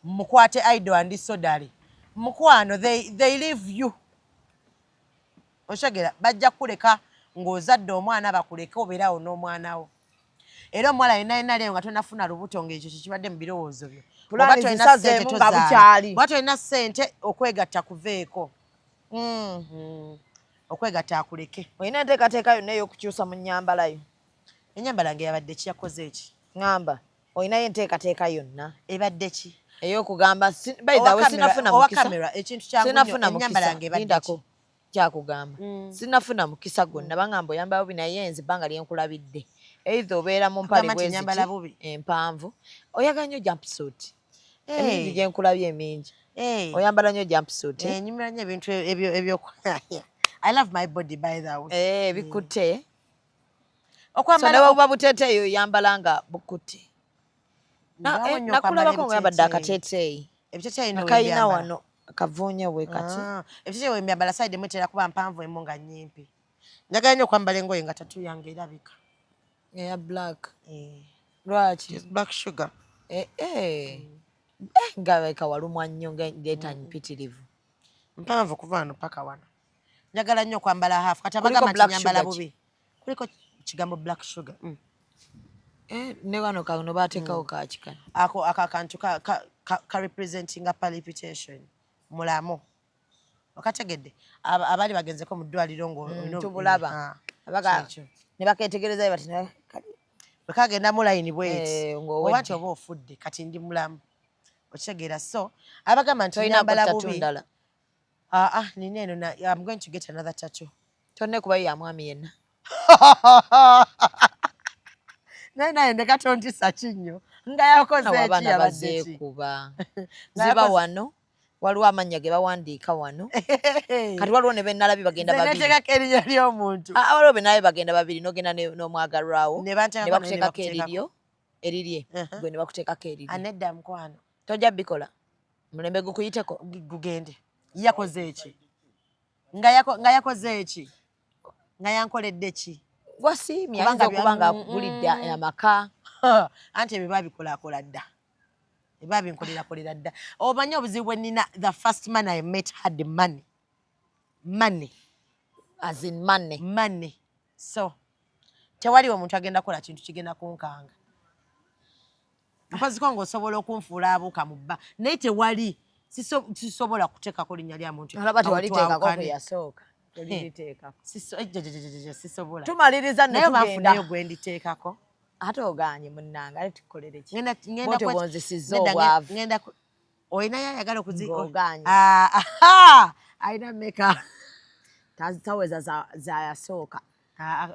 mukwate idol and sodale mukwano they leave you oshagera bajja kuleka ng'ozadde omwana bakuleke obeerawo n'omwana wo era omuwala yenna leero nga tonafuna lubuto ng'ekyo kikibadde mu birowoozo byo oba tolina ssente okwegatta kuveeko okwegatta akuleke olina enteekateeka yonna ey'okukyusa mu nnyambala yo ennyambala nge yabadde ki yakoze eki ŋŋamba olinayo enteekateeka yonna ebadde ki ey'okugamba sinafuna mukisa ekintu kyangu ennyambala nge ebadde ki kyakugamba sinafuna mukisa gwonna bangamba oyambala bubi naye nze ebbanga lyenkulabidde eitha obeera mu mpale bweziti empanvu oyagala nnyo jumpsuit emingi gyenkulabye emingi oyambala nnyo jumpsuit nyumira nnyo ebintu ebyo I love my body by the way bikutte okwambala so buba buteeteeyi oyambala nga bukutte nakulabako ng'oyambadde akateeteeyi akayina wano akavuunya bwe kati ebiteeteeyi wembyambala side mwetera kuba mpanvu emu nga nnyimpi njagala nnyo okwambala engoye nga tatu yange erabika eya black lwaki black sugar nga beka walumwa nnyo ng'eta mpitirivu mpanvu kuva wano paka wano njagala nnyo okwambala hafu kati abagamba nti nyambala bubi kuliko kigambo black sugar ne wano kano baateekawo kakikano ako akantu ka representinga palpitation mulamu okategedde abaali bagenzeko mu ddwaliro tubulaba ne baketegereza bati bwekagenda mu layini bweti oba nti oba ofudde kati ndi mulamu okitegeera so abagamba nti nyambala bubi nina eno I'm going to get another tattoo tonne kuba ya mwami yenna naye ndeka tontisa kinyo nga yakoze eki yabazeekuba ziba wano waliwo amannya ge bawandiika wano kati waliwo ne bennalabi bagenda babirinetekako erinnya ly'omuntu waliwo bennalabi bagenda babiri nogenda n'omwagalwawo ne bakuteekako eriryo erirye gwe ne bakuteekako erirye anedda mukwano tojja bikola mulembe gukuyiteko gugende yakoze eki nga yakoze eki nga yankoledde ki wasiimye ayinza okuba nga akugulidde amaka anti ebyo babikolakola dda ebabinkolerakolera dda omanyi obuzibu bwe nina the first man I met had money as in money so tewaliwo omuntu agenda kukola kintu kigenda kunkanga mpaziko ng'osobola okunfuula abuuka mu bba naye tewali sisobola kuteekako linnya lya muntu alaba tewaliteekako yasooka sisobola tumaliriza naye banfunayo gwe nditeekako ate oganye munnange ale tukolere ki botegonzesizza obwavu olinayo ayagala oganye alina meka taweza zayasooka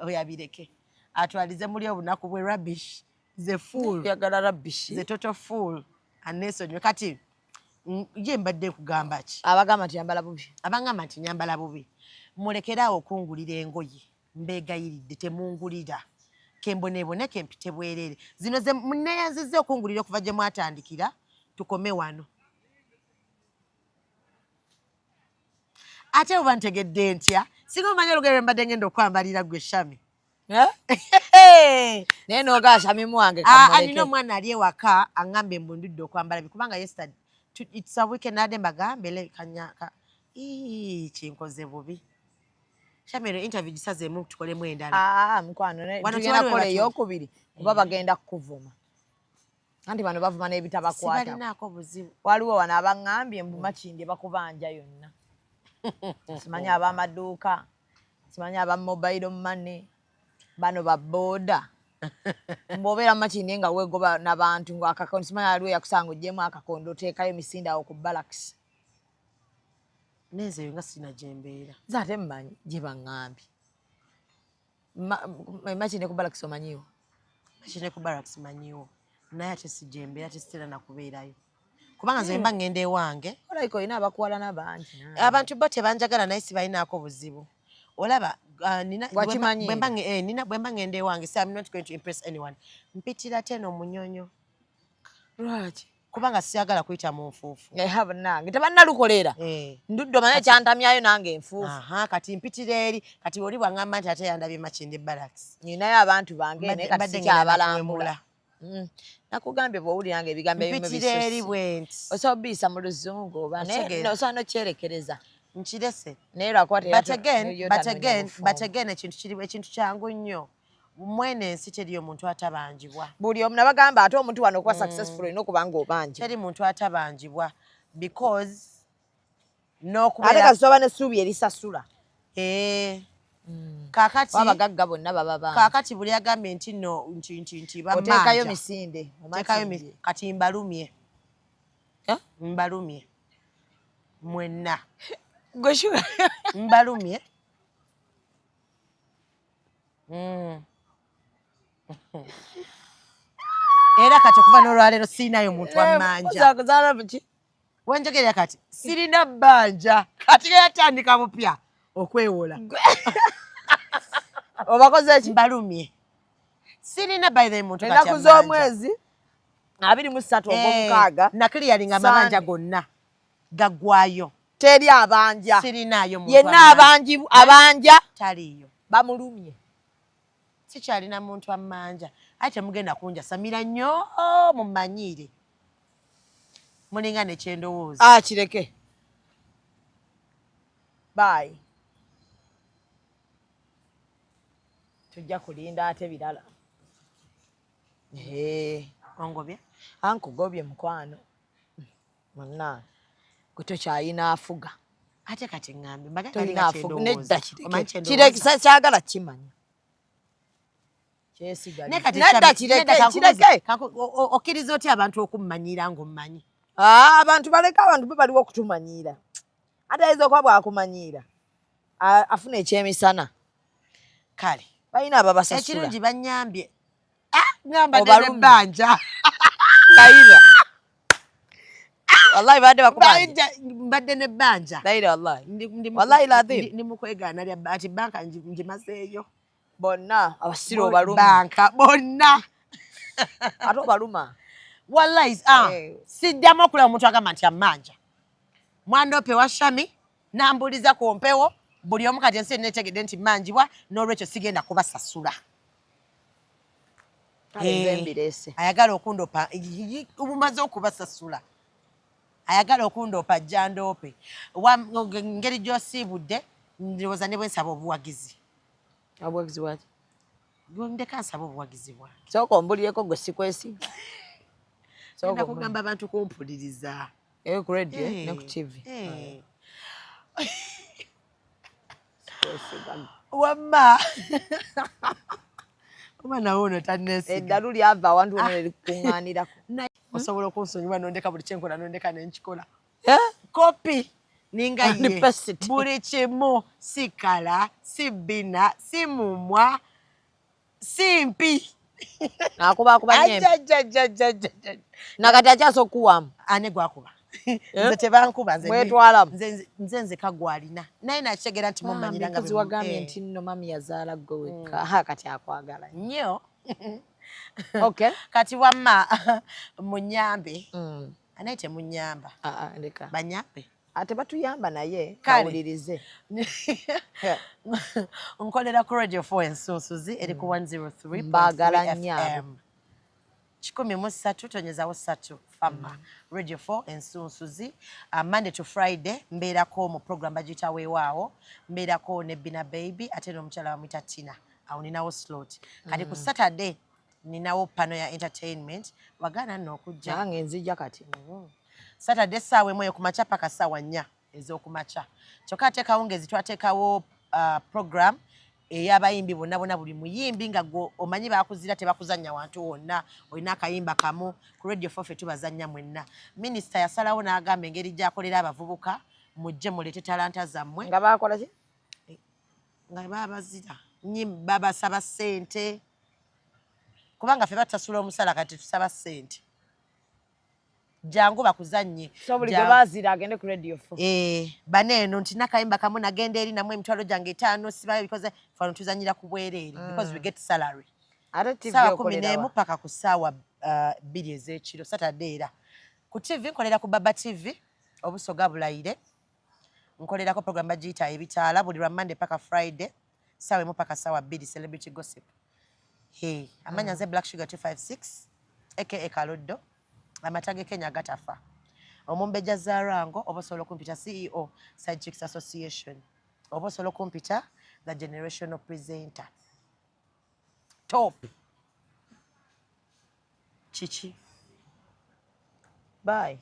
oyabireke atwalize muli obunaku bwe rubbish ze fool yagala rubbish ze total fool anesonywe kati ye mbadde kugamba ki abagamba nti nyambala bubi abagamba nti nyambala bubi mulekerawo okungulira engoye mbeegayiridde temungulira kemboneebone kempite bwerere zino ze muneeyanzizza okungulira okuva gye mwatandikira tukome wano ate oba ntegedde ntya singa omanya olugero mbadde ngenda okwambalira gwe Shami naye noogaa Shami muwange alina omwana ali ewaka aŋŋambe mbundudde okwambala kubanga yesterday it's a weekend ade mbagambe lekanyaka kinkoze bubi Shami ero interview gisazeemu tukolemu endala mukwano tugenda kukola eyokubiri kuba bagenda kukuvuma anti bano bavuma n'ebitabakwata sibalinaako buzibu waliwo wano abaŋŋambye mbumakindi bakubanja yonna simanyi ab'amaduuka simanyi aba mobile money bano babooda mbwobeera mumakindi nga weegoba n'abantu ng'akakondo simanyi aliwo yakusanga oggyemu akakondo oteekayo emisinde awo ku balakisi nenze nga sina gyembeera nze ate mmanyi gye baŋŋambye makindi ku balakisi omanyiwo makindi ku balakisi manyiwo naye ate si gyembeera tesitera nakubeerayo kubanga nze mba ŋŋenda ewange olaika olina abakuwala n'abangi abantu bo tebanjagala naye sibalinaako buzibu olaba bwe mba ŋŋenda ewange so I'm not going to impress anyone mpitira teno munyonyo lwaki kubanga siyagala kuyita mu nfuufu. Ehaba nange tebannalukolera. Nduddo manye kyantamyayo nange enfuufu. Kati mpitira eri kati oli bwangamba nti ate yandabye Makindye Barracks. Ninayo abantu bange ne kati sikyabalambula. Nakugambye bw'owulira nga ebigambo ebimu bisosi. Mpitira eri bwenti. Osobola obiyisa mu luzungu oba osobola nokyerekereza. Nkirese. Naye lwakwata but again ekintu kyangu nnyo. Mwene ensi teri omuntu atabanjibwa. Buli omu nabagamba ate omuntu wano okuba successful olina okuba ng'obanja. Teri muntu atabanjibwa because n'okubeera ate kasoba n'essuubi erisasula. Kaakati abagagga bonna baba bangi. Kaakati buli agambye nti no nti bamanja. Oteekayo misinde. Kati mbalumye. Mbalumye. Mwenna. Goshuga. Mbalumye. Era kati okuva n'olwaleero sirinayo muntu wammanja. Ozakuzaala buki? Wenjogerera kati sirina bbanja kati yatandika bupya okwewola. Obakoze ki? Mbalumye. Sirina by the muntu kati ennaku z'omwezi 23 ogw'omukaaga nakiriyalinga amabanja gonna gaggwayo. Teri abanja. Sirinayo muntu yenna abanja taliyo. Bamulumye. Sikyalina muntu amanja. Ate mugenda kunja samira nnyo mumanyire. Mulinga nekyendowooza. Kireke. Bye. Tujja kulinda ate birala. Ongobye? Ankugobye mukwano. Monna. Kutokyalina afuga. Ate kati ngambe bagenda nedda kireke kyagala kimanya. Kireke. Okkiriza otya abantu okumumanyira ng'omumanyi? Abantu baleka abantu be baliwo okutumanyiira. Ate ayinza okuba bwakumanyiira afuna ekyemisana. Kale balina ababasasula. Ekirungi bannyambye. Ngamba ddene bbanja. Kayira. Wallahi badde bakubanja. Mbadde ne bbanja. Kayira wallahi. Wallahi lazim. Ndi mukwegaana lya ati banka njimazeeyo. Bonna abasira obaluma. Banka bonna. Ate obaluma. Wallahi sijjamu okulaba omuntu agamba nti amanja. Mwandope wa Shami nambuliza ku mpewo buli omu kati ensi netegedde nti manjibwa n'olwekyo sigenda kubasasula. Ayagala okundopa obumaze okubasasula. Ayagala okundopa jjandope. Ngeri gy'osiibudde ndowooza ne bwe nsaba obuwagizi. Obuwagizi bwaki? Ndeka nsaba obuwagizi bwa. Sooka ombulireko gwe sikwesi. Sooka kugamba abantu kumpuliriza. Ku radio ne ku TV. Wamma. Omwana ono tanneesiga. Eddalu lyava awantu wonna erikuŋŋaanirako. Osobola okunsonyiwa nondeka buli kyenkola nondeka nenkikola. Kopi ninga ye. Buli kimu si kala, si bbina, si mumwa, si mpi. Nakubakuba nyempi. Nakati akyaso okuwamu. Ane gwakuba. Nze tebankuba mwetwalamu. Nze kagwalina. Naye nakitegera nti mumanyira nga bwe wagambye nti nno mami yazaala gwe wekka. Kati akwagala nnyo. Okay. Kati wamma munyambe. Anaye temunyamba. Ndeka. Banyambe. Ate batuyamba naye kawulirize. Nkolera ku Radio 4 Ensunsuzi eri ku 103.3 mbagala nnyo. 13 tonyezaawo 3 fama. Radio 4 Ensunsuzi. Monday to Friday mbeerako mu program bagiyita weewaawo. Mbeerako ne Bina Baby ate n'omukyala bamuyita Tina. Awo ninawo slot. Kati ku Saturday ninawo pano ya entertainment. Wagaana nno okujja. Nange nzijja kati. Saturday ssaawa emu okumakya paka ssaawa 4 ez'okumakya. Kyokka ate kawungezi twateekawo program ey'abayimbi bonna buli muyimbi nga gwe omanyi baakuzira tebakuzannya wantu wonna. Olina akayimba kamu ku Radio 4 ffe tubazannya mwenna. Minisita yasalawo n'agamba engeri gy'akolera abavubuka mujje muleete talanta zammwe. Nga baakola ki? Nga baabazira. Babasaba ssente. Kubanga ffe batasula omusala kati tusaba ssente. Jangu bakuzannye. So buli gwe baazira agende ku Radio 4. Baneeno nti nakayimba kamu nagenda eri namwe emitwalo gyange 5 sibayo because fano tuzanyira ku bwereere because we get salary. Ate TV Saawa okolera 11 paka ku ssaawa 2 ez'ekiro Saturday era. ku TV nkolera ku Baba TV obusoga bulayire nkolerako program bagiyita ebitaala buli lwa Monday paka Friday sawa emu paka sawa 2 celebrity gossip. Hey, amanya nze Black Sugar 256 aka Kaloddo amatage Kenya gatafa omumbeja Zarango obosobola okumpita CEO Side Chicks Association obosobola okumpita the generational presenter top chichi Bye.